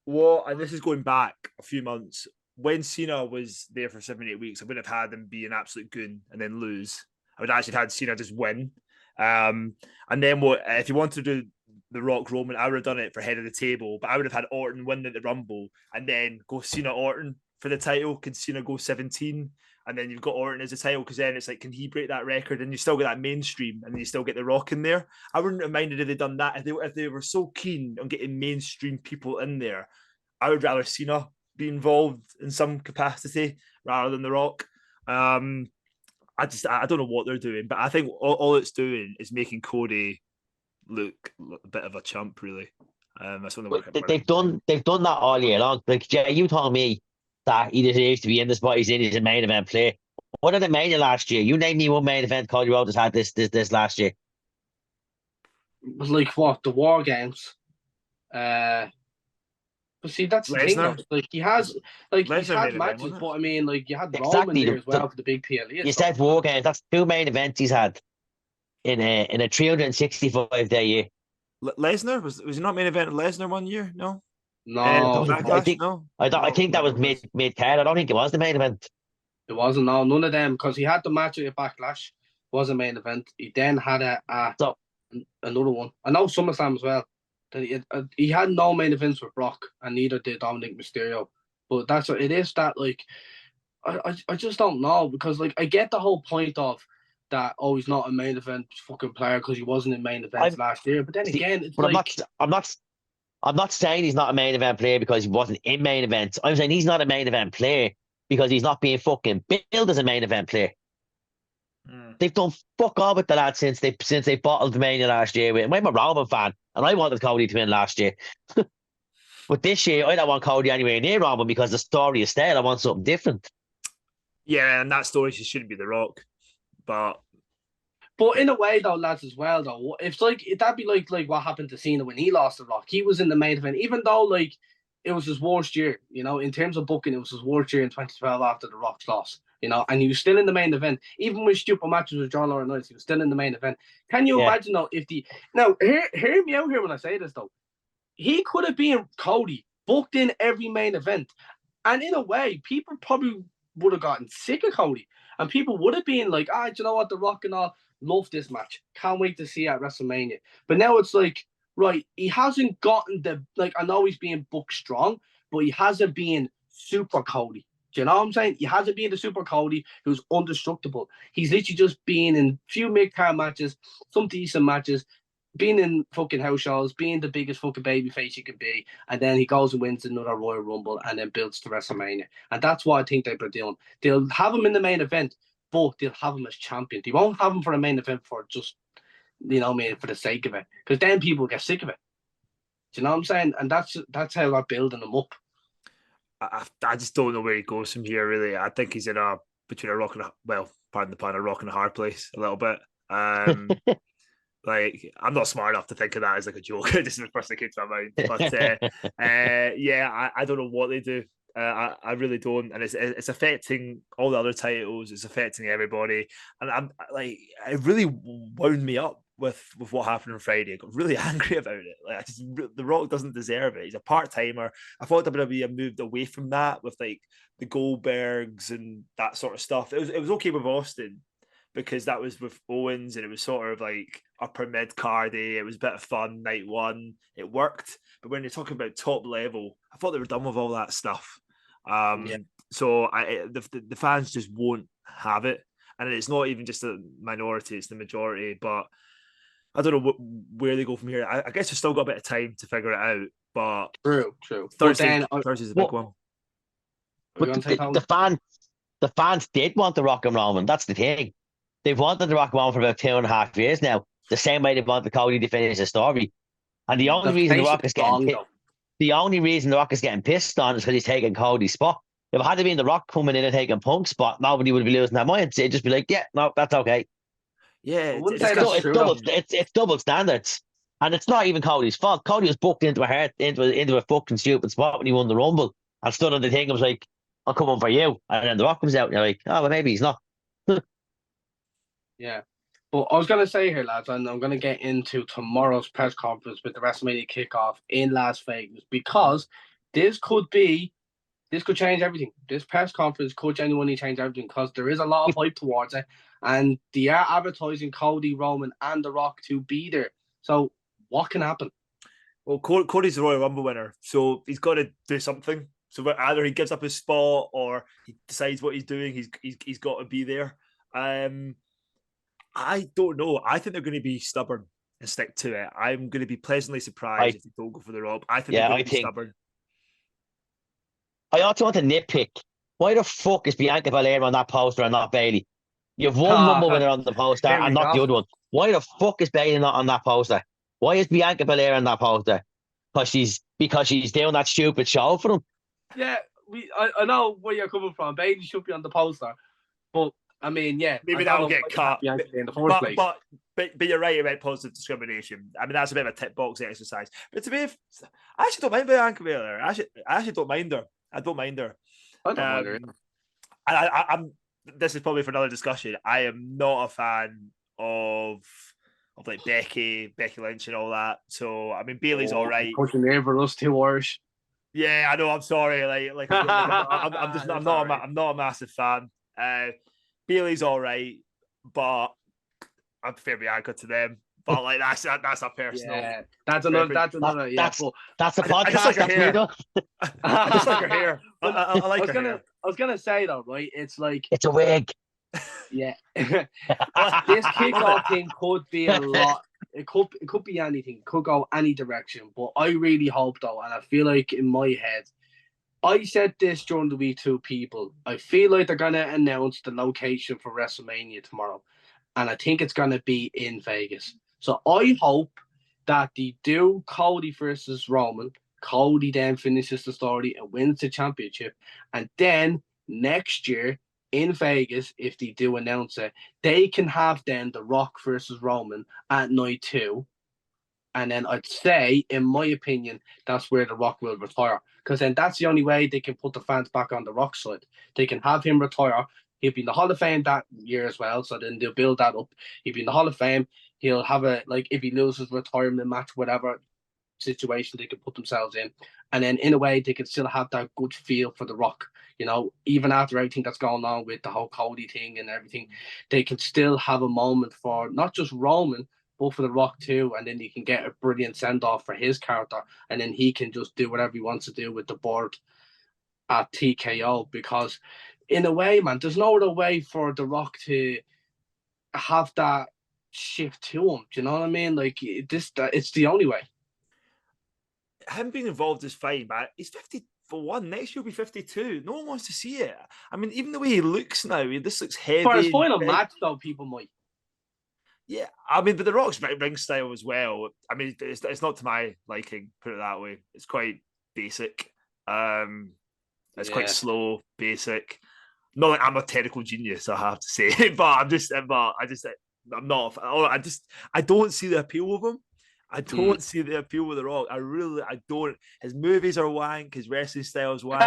What, and this is going back a few months, when Cena was there for 7 8 weeks, I wouldn't have had him be an absolute goon and then lose. I would actually have had Cena just win. And then what if you wanted to do the Rock Roman, I would have done it for head of the table, but I would have had Orton win at the Rumble and then go Cena Orton for the title. Could Cena go 17? And then you've got Orton as a title, because then it's like, can he break that record? And you still get that mainstream, and you still get The Rock in there. I wouldn't have minded if they'd done that. If they were so keen on getting mainstream people in there, I would rather Cena be involved in some capacity rather than The Rock. I don't know what they're doing, but I think all it's doing is making Cody look a bit of a chump, really. That's what They've done that all year long. Like, Jay, you told me that he deserves to be in the spot he's in. He's a main event player. What did the Mania last year? You name me one main event Cody Rhodes had this last year. It was like what, the War Games. But see, that's the thing though. Lesnar. Like he's had Lesnar matches, but I mean, like you had Roman Exactly. there as well for the big PLE. You said War Games. That's 2 main events he's had in a 365-day year. Lesnar was he not main event Lesnar 1 year? No. No, I think no. I think that was mid card. I don't think it was the main event. it wasn't. No, none of them, because he had the match at Backlash, was a main event. He then had another one. I know SummerSlam as well. He had no main events with Brock, and neither did Dominic Mysterio. But that's what it is. That like, I just don't know, because like I get the whole point of that. Oh, he's not a main event fucking player because he wasn't in main events last year. But then again, it's but like I'm not saying he's not a main event player because he wasn't in main events. I'm saying he's not a main event player because he's not being fucking billed as a main event player. They've done fuck all with the lad since they bottled Mania last year. I'm a Roman fan, and I wanted Cody to win last year. But this year, I don't want Cody anywhere near Roman because the story is there. I want something different. Yeah, and that story shouldn't be The Rock, but in a way though, lads, as well though, it's like that'd be like what happened to Cena when he lost the Rock. He was in the main event, even though like it was his worst year. You know, in terms of booking, it was his worst year in 2012 after the Rock's loss. You know, and he was still in the main event, even with stupid matches with John Laurinaitis. He was still in the main event. Can you imagine though if hear me out here when I say this though, he could have been Cody booked in every main event, and in a way, people probably would have gotten sick of Cody, and people would have been like, do you know what, The Rock and all, love this match, can't wait to see it at WrestleMania. But now it's like, right, he hasn't gotten I know he's being booked strong, but he hasn't been super Cody. Do you know what I'm saying? He hasn't been the super Cody who's undestructible. He's literally just been in few mid-card matches, some decent matches, being in fucking house shows, being the biggest fucking babyface you can be, and then he goes and wins another Royal Rumble and then builds to WrestleMania. And that's what I think they've been doing. They'll have him in the main event, but they'll have him as champion. They won't have him for a main event for just, for the sake of it, because then people get sick of it. Do you know what I'm saying? And that's how they're building him up. I just don't know where he goes from here, really. I think he's in between a rock and pardon the pun, a rock and a hard place a little bit. Like, I'm not smart enough to think of that as like a joke. This is the first thing that came to my mind. But I don't know what they do. I really don't, and it's affecting all the other titles. It's affecting everybody, and I'm like, it really wound me up with what happened on Friday. I got really angry about it. Like, The Rock doesn't deserve it. He's a part timer. I thought WWE had moved away from that with like the Goldbergs and that sort of stuff. It was okay with Austin because that was with Owens, and it was sort of like upper mid cardy. It was a bit of fun night one. It worked, but when you're talking about top level, I thought they were done with all that stuff. So the fans just won't have it, and it's not even just a minority; it's the majority. But I don't know where they go from here. I guess we've still got a bit of time to figure it out. But true. Thursday's a big one. But the fans did want The Rock and Roman. That's the thing. They've wanted The Rock and Roman for about 2.5 years now. The same way they wanted Cody to finish the story. And the only reason The Rock is getting pissed on is because he's taking Cody's spot. If it had been The Rock coming in and taking Punk's spot, nobody would be losing their minds. They'd just be like, yeah, no, that's okay. Yeah, It's double standards. And it's not even Cody's fault. Cody was booked into a fucking stupid spot when he won the Rumble and stood on the thing and was like, I'll come on for you. And then The Rock comes out and you're like, oh, well, maybe he's not. Yeah. But I was going to say here, lads, and I'm going to get into tomorrow's press conference with the WrestleMania kickoff in Las Vegas, because this could change everything. This press conference could genuinely change everything, because there is a lot of hype towards it, and they are advertising Cody, Roman, and The Rock to be there. So what can happen? Well, Cody's the Royal Rumble winner, so he's got to do something. So either he gives up his spot or he decides what he's doing. He's got to be there. I don't know. I think they're going to be stubborn and stick to it. I'm going to be pleasantly surprised if they don't go for the Rob. I think they're going to be stubborn. I also want to nitpick. Why the fuck is Bianca Belair on that poster and not Bailey? You have one Rumble winner on the poster and not the other one. Why the fuck is Bailey not on that poster? Why is Bianca Belair on that poster? Because she's doing that stupid show for them. Yeah, I know where you're coming from. Bailey should be on the poster, but I mean, yeah, maybe that'll get cut in the first place. But you're right about positive discrimination. I mean, that's a bit of a tick box exercise. But to be, I actually don't mind Bianca Belair. I actually don't mind her. I don't mind her. I don't mind her. And I'm. This is probably for another discussion. I am not a fan of like Becky Lynch and all that. So I mean, Bailey's all right. Pushing over us two Irish. Yeah, I know. I'm sorry. I'm not a massive fan. Bailey's all right, but I prefer Bianca to them. But like that's a personal. Yeah, that's another. That's a podcast. I just like her hair. I just like her hair. I like her hair. I was gonna say though, right? It's like it's a wig. Yeah, this kickoff thing could be a lot. It could be anything. It could go any direction. But I really hope though, and I feel like in my head, I said this during the week to people. I feel like they're gonna announce the location for WrestleMania tomorrow, and I think it's gonna be in Vegas. So I hope that they do Cody versus Roman. Cody then finishes the story and wins the championship, and then next year in Vegas, if they do announce it, they can have then The Rock versus Roman at night 2. And then I'd say, in my opinion, that's where The Rock will retire. Because then that's the only way they can put the fans back on The Rock's side. They can have him retire. He'll be in the Hall of Fame that year as well. So then they'll build that up. He'll be in the Hall of Fame. He'll have if he loses retirement match, whatever situation they can put themselves in. And then in a way, they can still have that good feel for The Rock. You know, even after everything that's going on with the whole Cody thing and everything, they can still have a moment for not just Roman, but for The Rock too. And then you can get a brilliant send-off for his character. And then he can just do whatever he wants to do with the board at TKO. Because in a way, man, there's no other way for The Rock to have that shift to him. Do you know what I mean? Like, it's the only way. Him being involved is fine, but he's 50 for one. Next year will be 52. No one wants to see it. I mean, even the way he looks now, this looks heavy. For his final match, though, people might. Yeah, I mean, but The Rock's ring style as well. I mean, it's not to my liking, put it that way. It's quite basic. It's quite slow, basic. Not like I'm a technical genius, I have to say, but I'm not. I don't see the appeal of him. I don't see the appeal with The Rock. I don't. His movies are wank. His wrestling style is wank.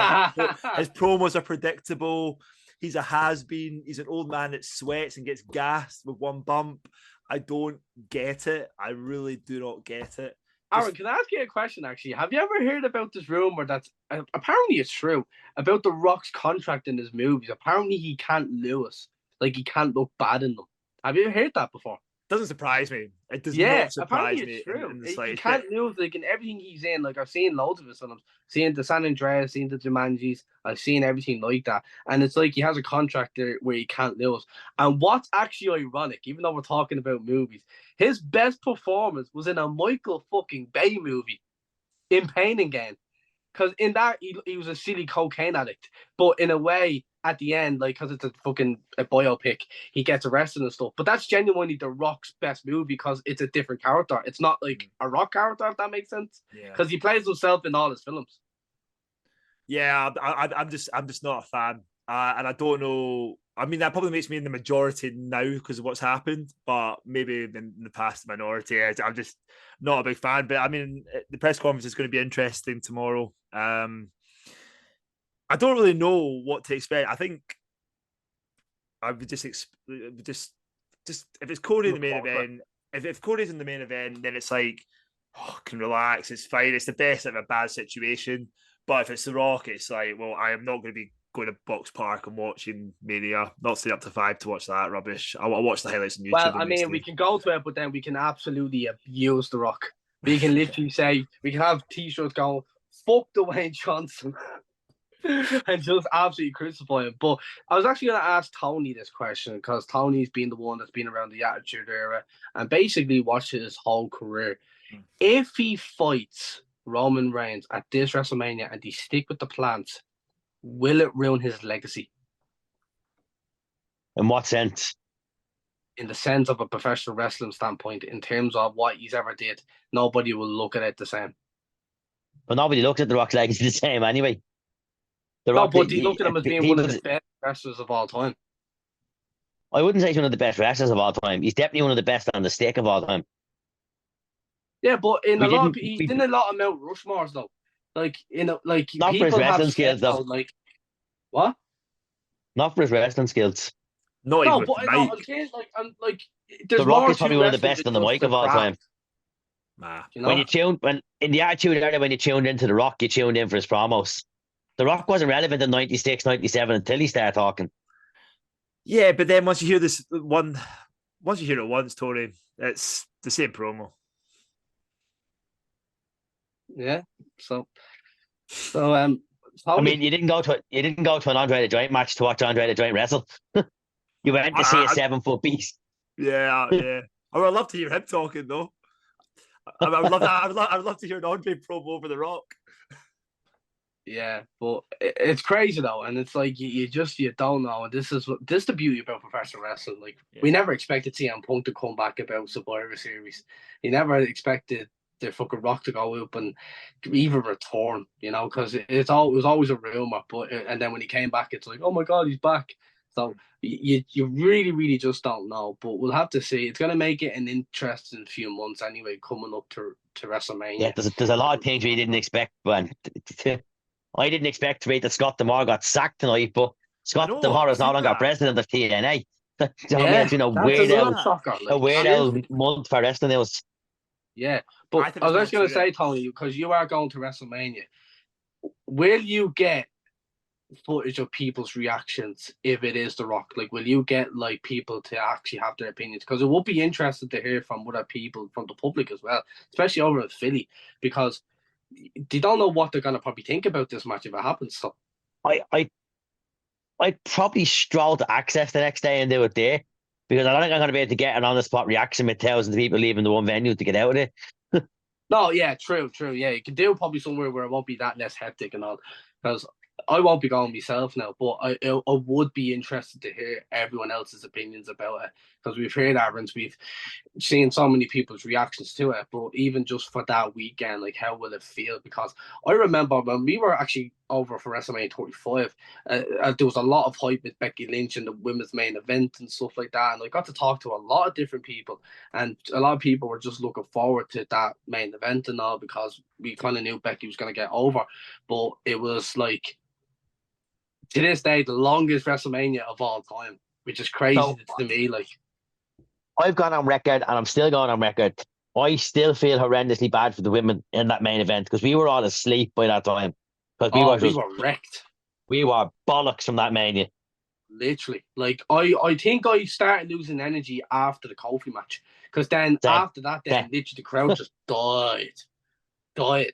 His promos are predictable. He's a has-been. He's an old man that sweats and gets gassed with one bump. I don't get it. I really do not get it. Aaron, can I ask you a question, actually? Have you ever heard about this rumor that's apparently it's true about The Rock's contract in his movies? Apparently he can't lose. Like, he can't look bad in them. Have you ever heard that before? Doesn't surprise me. It does not surprise me. It's true. He can't lose, like, in everything he's in. Like, I've seen loads of his films. Seen the San Andreas, seen the Jumanjis. I've seen everything like that. And it's like he has a contract there where he can't lose. And what's actually ironic, even though we're talking about movies, his best performance was in a Michael fucking Bay movie, in Pain and Gain. Because in that, he was a silly cocaine addict. But in a way, at the end, like, because it's a biopic, he gets arrested and stuff. But that's genuinely The Rock's best movie because it's a different character. It's not like a Rock character, if that makes sense. Because he plays himself in all his films. Yeah, I'm just not a fan. And I don't know. I mean, that probably makes me in the majority now because of what's happened, but maybe in the past, minority. I'm just not a big fan. But I mean, the press conference is going to be interesting tomorrow. I don't really know what to expect. I think I would just if it's Cody in the main event, if Cody's in the main event, then it's like, oh, can relax, it's fine. It's the best of a bad situation. But if it's The Rock, it's like, well, I am not going to be going to Box Park and watching Mania. Not staying up to 5 to watch that rubbish. I'll watch the highlights on YouTube. Well, I mean, we can go to it, but then we can absolutely abuse The Rock. We can literally say, we can have t-shirts going, fuck Dwayne Johnson. And just absolutely crucify him. But I was actually going to ask Tony this question because Tony's been the one that's been around the Attitude Era and basically watched his whole career. If he fights Roman Reigns at this WrestleMania and they stick with the plans, will it ruin his legacy? In what sense? In the sense of a professional wrestling standpoint, in terms of what he's ever did, nobody will look at it the same. But nobody looks at The Rock's legacy the same anyway. But they look at him as being one of the best wrestlers of all time. I wouldn't say he's one of the best wrestlers of all time. He's definitely one of the best on the stick of all time. Yeah, but he's in a lot of Mount Rushmores though. Like not for his wrestling skills though. Like what? Not for his wrestling skills. No, but The Rock is probably one of the best on the mic of all time. Nah. You know? When in the Attitude Era, when you tuned into The Rock, you tuned in for his promos. The Rock wasn't relevant in 96, 97 until he started talking. Yeah, but then once you hear it once, Tony, it's the same promo. Oh, Yeah. So Tony, I mean, you didn't go to an Andre the Giant match to watch Andre the Giant wrestle. You went to see a 7-foot beast. Yeah. I would love to hear him talking though. I would love to hear an Andre promo over The Rock. Yeah, but it's crazy though, and it's like you don't know. And this is the beauty about professional wrestling. Like we never expected CM Punk to come back about Survivor Series. You never expected the fucking Rock to go up and even return. You know, because it was always a rumor. But and then when he came back, it's like, oh my god, he's back. So you really, really just don't know. But we'll have to see. It's gonna make it an interesting few months anyway, coming up to WrestleMania. Yeah, there's a lot of things we didn't expect, man. I didn't expect to read that Scott D'Amore got sacked tonight, but Scott D'Amore is no longer president of TNA. It's been a weird month for wrestling news. Yeah, but I was just going to say, Tony, because you are going to WrestleMania, will you get footage of people's reactions if it is The Rock? Like, will you get like people to actually have their opinions? Because it would be interesting to hear from other people, from the public as well, especially over in Philly, because they don't know what they're going to probably think about this match if it happens. So I'd probably stroll to Access the next day and do it there, because I don't think I'm going to be able to get an on-the-spot reaction with thousands of people leaving the one venue to get out of it. No, yeah, true. Yeah, you can do probably somewhere where it won't be that less hectic and all, because I won't be going myself now, but I would be interested to hear everyone else's opinions about it, because we've heard Aaron's, we've seen so many people's reactions to it, but even just for that weekend, like, how will it feel? Because I remember when we were actually over for WrestleMania 35, there was a lot of hype with Becky Lynch and the women's main event and stuff like that, and I got to talk to a lot of different people, and a lot of people were just looking forward to that main event and all, because we kind of knew Becky was going to get over, but it was like, to this day, the longest WrestleMania of all time, which is crazy to me. Like, I've gone on record, and I'm still going on record. I still feel horrendously bad for the women in that main event, because we were all asleep by that time. Because we were wrecked. We were bollocks from that Mania. Literally, like I think I started losing energy after the Kofi match, because then after that, literally the crowd just died. I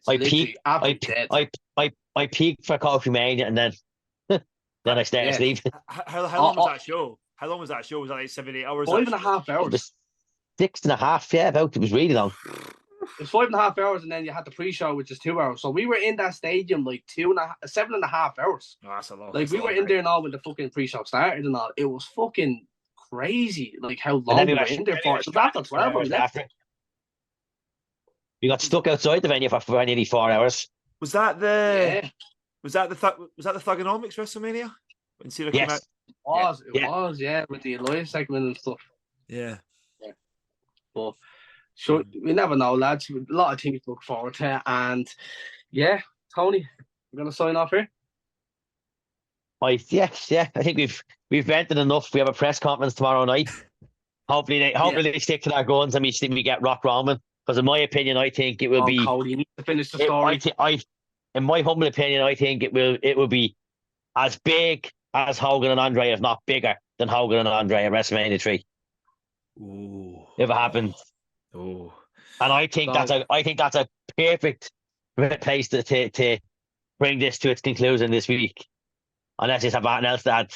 peaked for Kofi Mania, and then I started sleeping. How long was that show? How long was that show? Was that like 7-8 hours? 5.5 hours. It was 6.5. Yeah, about. It was really long. It was 5.5 hours, and then you had the pre-show, which is 2 hours. So we were in that stadium like 7.5 hours. Oh, that's a lot. Like, we were in there and all when the fucking pre-show started and all. It was fucking crazy, like how long we were in there for. It was after 12 hours left. We got stuck outside the venue for nearly 4 hours. Was that the Thugonomics WrestleMania? when Cena came out. Yes. It was, with the Elias segment and stuff. Yeah. But so we never know, lads. A lot of things to look forward to, and yeah, Tony, we're gonna sign off here. I think we've vented enough. We have a press conference tomorrow night. Hopefully they stick to their guns and we get Rock Roman. Because in my opinion, I think it will be. Cody, you need to finish the story. In my humble opinion, I think it will be as big as Hogan and Andre, if not bigger than Hogan and Andre at WrestleMania 3. Ooh. If it happens. Oh. And I think that's a perfect place to bring this to its conclusion this week. Unless there's something else to add.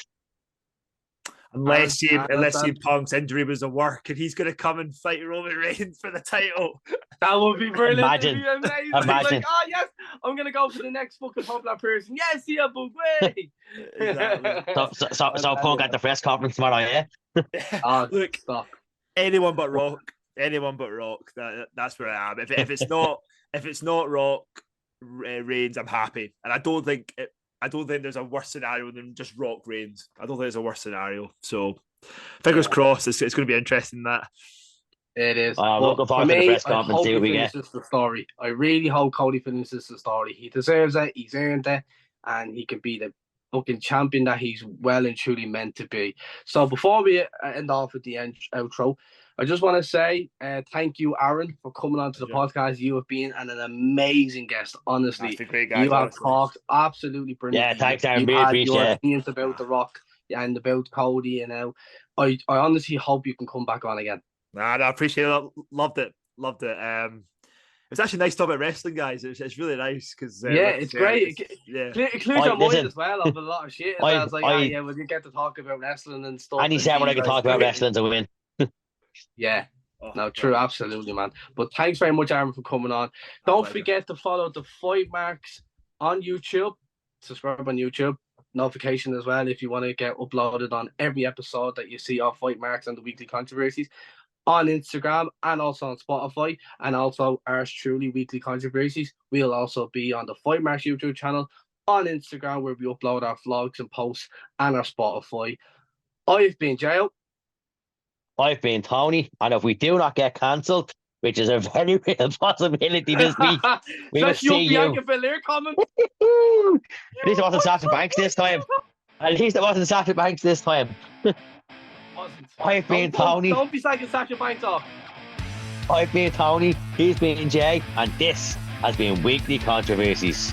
Unless CM Punk's injury was a work and he's going to come and fight Roman Reigns for the title. That would be brilliant. Imagine. It'd be amazing. Like, oh yes, I'm going to go for the next fucking popular person. Yes, CM Punk, way. Exactly. So Punk at the press conference tomorrow, yeah? Look, stop. Anyone but Rock. That's where I am. If it's not Rock Reigns, I'm happy. And I don't think there's a worse scenario than just Rock Reigns. I don't think there's a worse scenario. So fingers crossed. It's going to be interesting. That it is. Looking forward to the press conference. See what we get. The story. I really hope Cody finishes the story. He deserves it. He's earned it, and he can be the fucking champion that he's well and truly meant to be. So before we end off with the outro, I just want to say thank you, Aaron, for coming on to the podcast. You have been an amazing guest, honestly. That's a great guy. You have talked absolutely brilliant. Yeah, thanks, Aaron. You've Really had appreciate your it. opinions about The Rock and about Cody, and now I honestly hope you can come back on again. I appreciate it. Loved it. It's actually nice to talk about wrestling, guys. It's really nice because it's great. It clears your mind as well of a lot of shit. I was like, well, you get to talk about wrestling and stuff. Any set where I can talk about wrestling's a win. Yeah. No, true, absolutely, man. But thanks very much, Aaron, for coming on. Don't forget to follow the FiveMarks on YouTube. Subscribe on YouTube. Notification as well if you want to get uploaded on every episode that you see of FiveMarks and the weekly controversies. On Instagram and also on Spotify, and also ours truly weekly controversies. We'll also be on the FiveMarks YouTube channel, on Instagram where we upload our vlogs and posts, and our Spotify. I've been Jail. I've been Tony, and if we do not get cancelled, which is a very real possibility this week, we will see you. At least it wasn't Sasha Banks this time. I've been Tony. Don't be psyching Sasha Banks off. I've been Tony. He's been Jay, and this has been Weekly Controversies.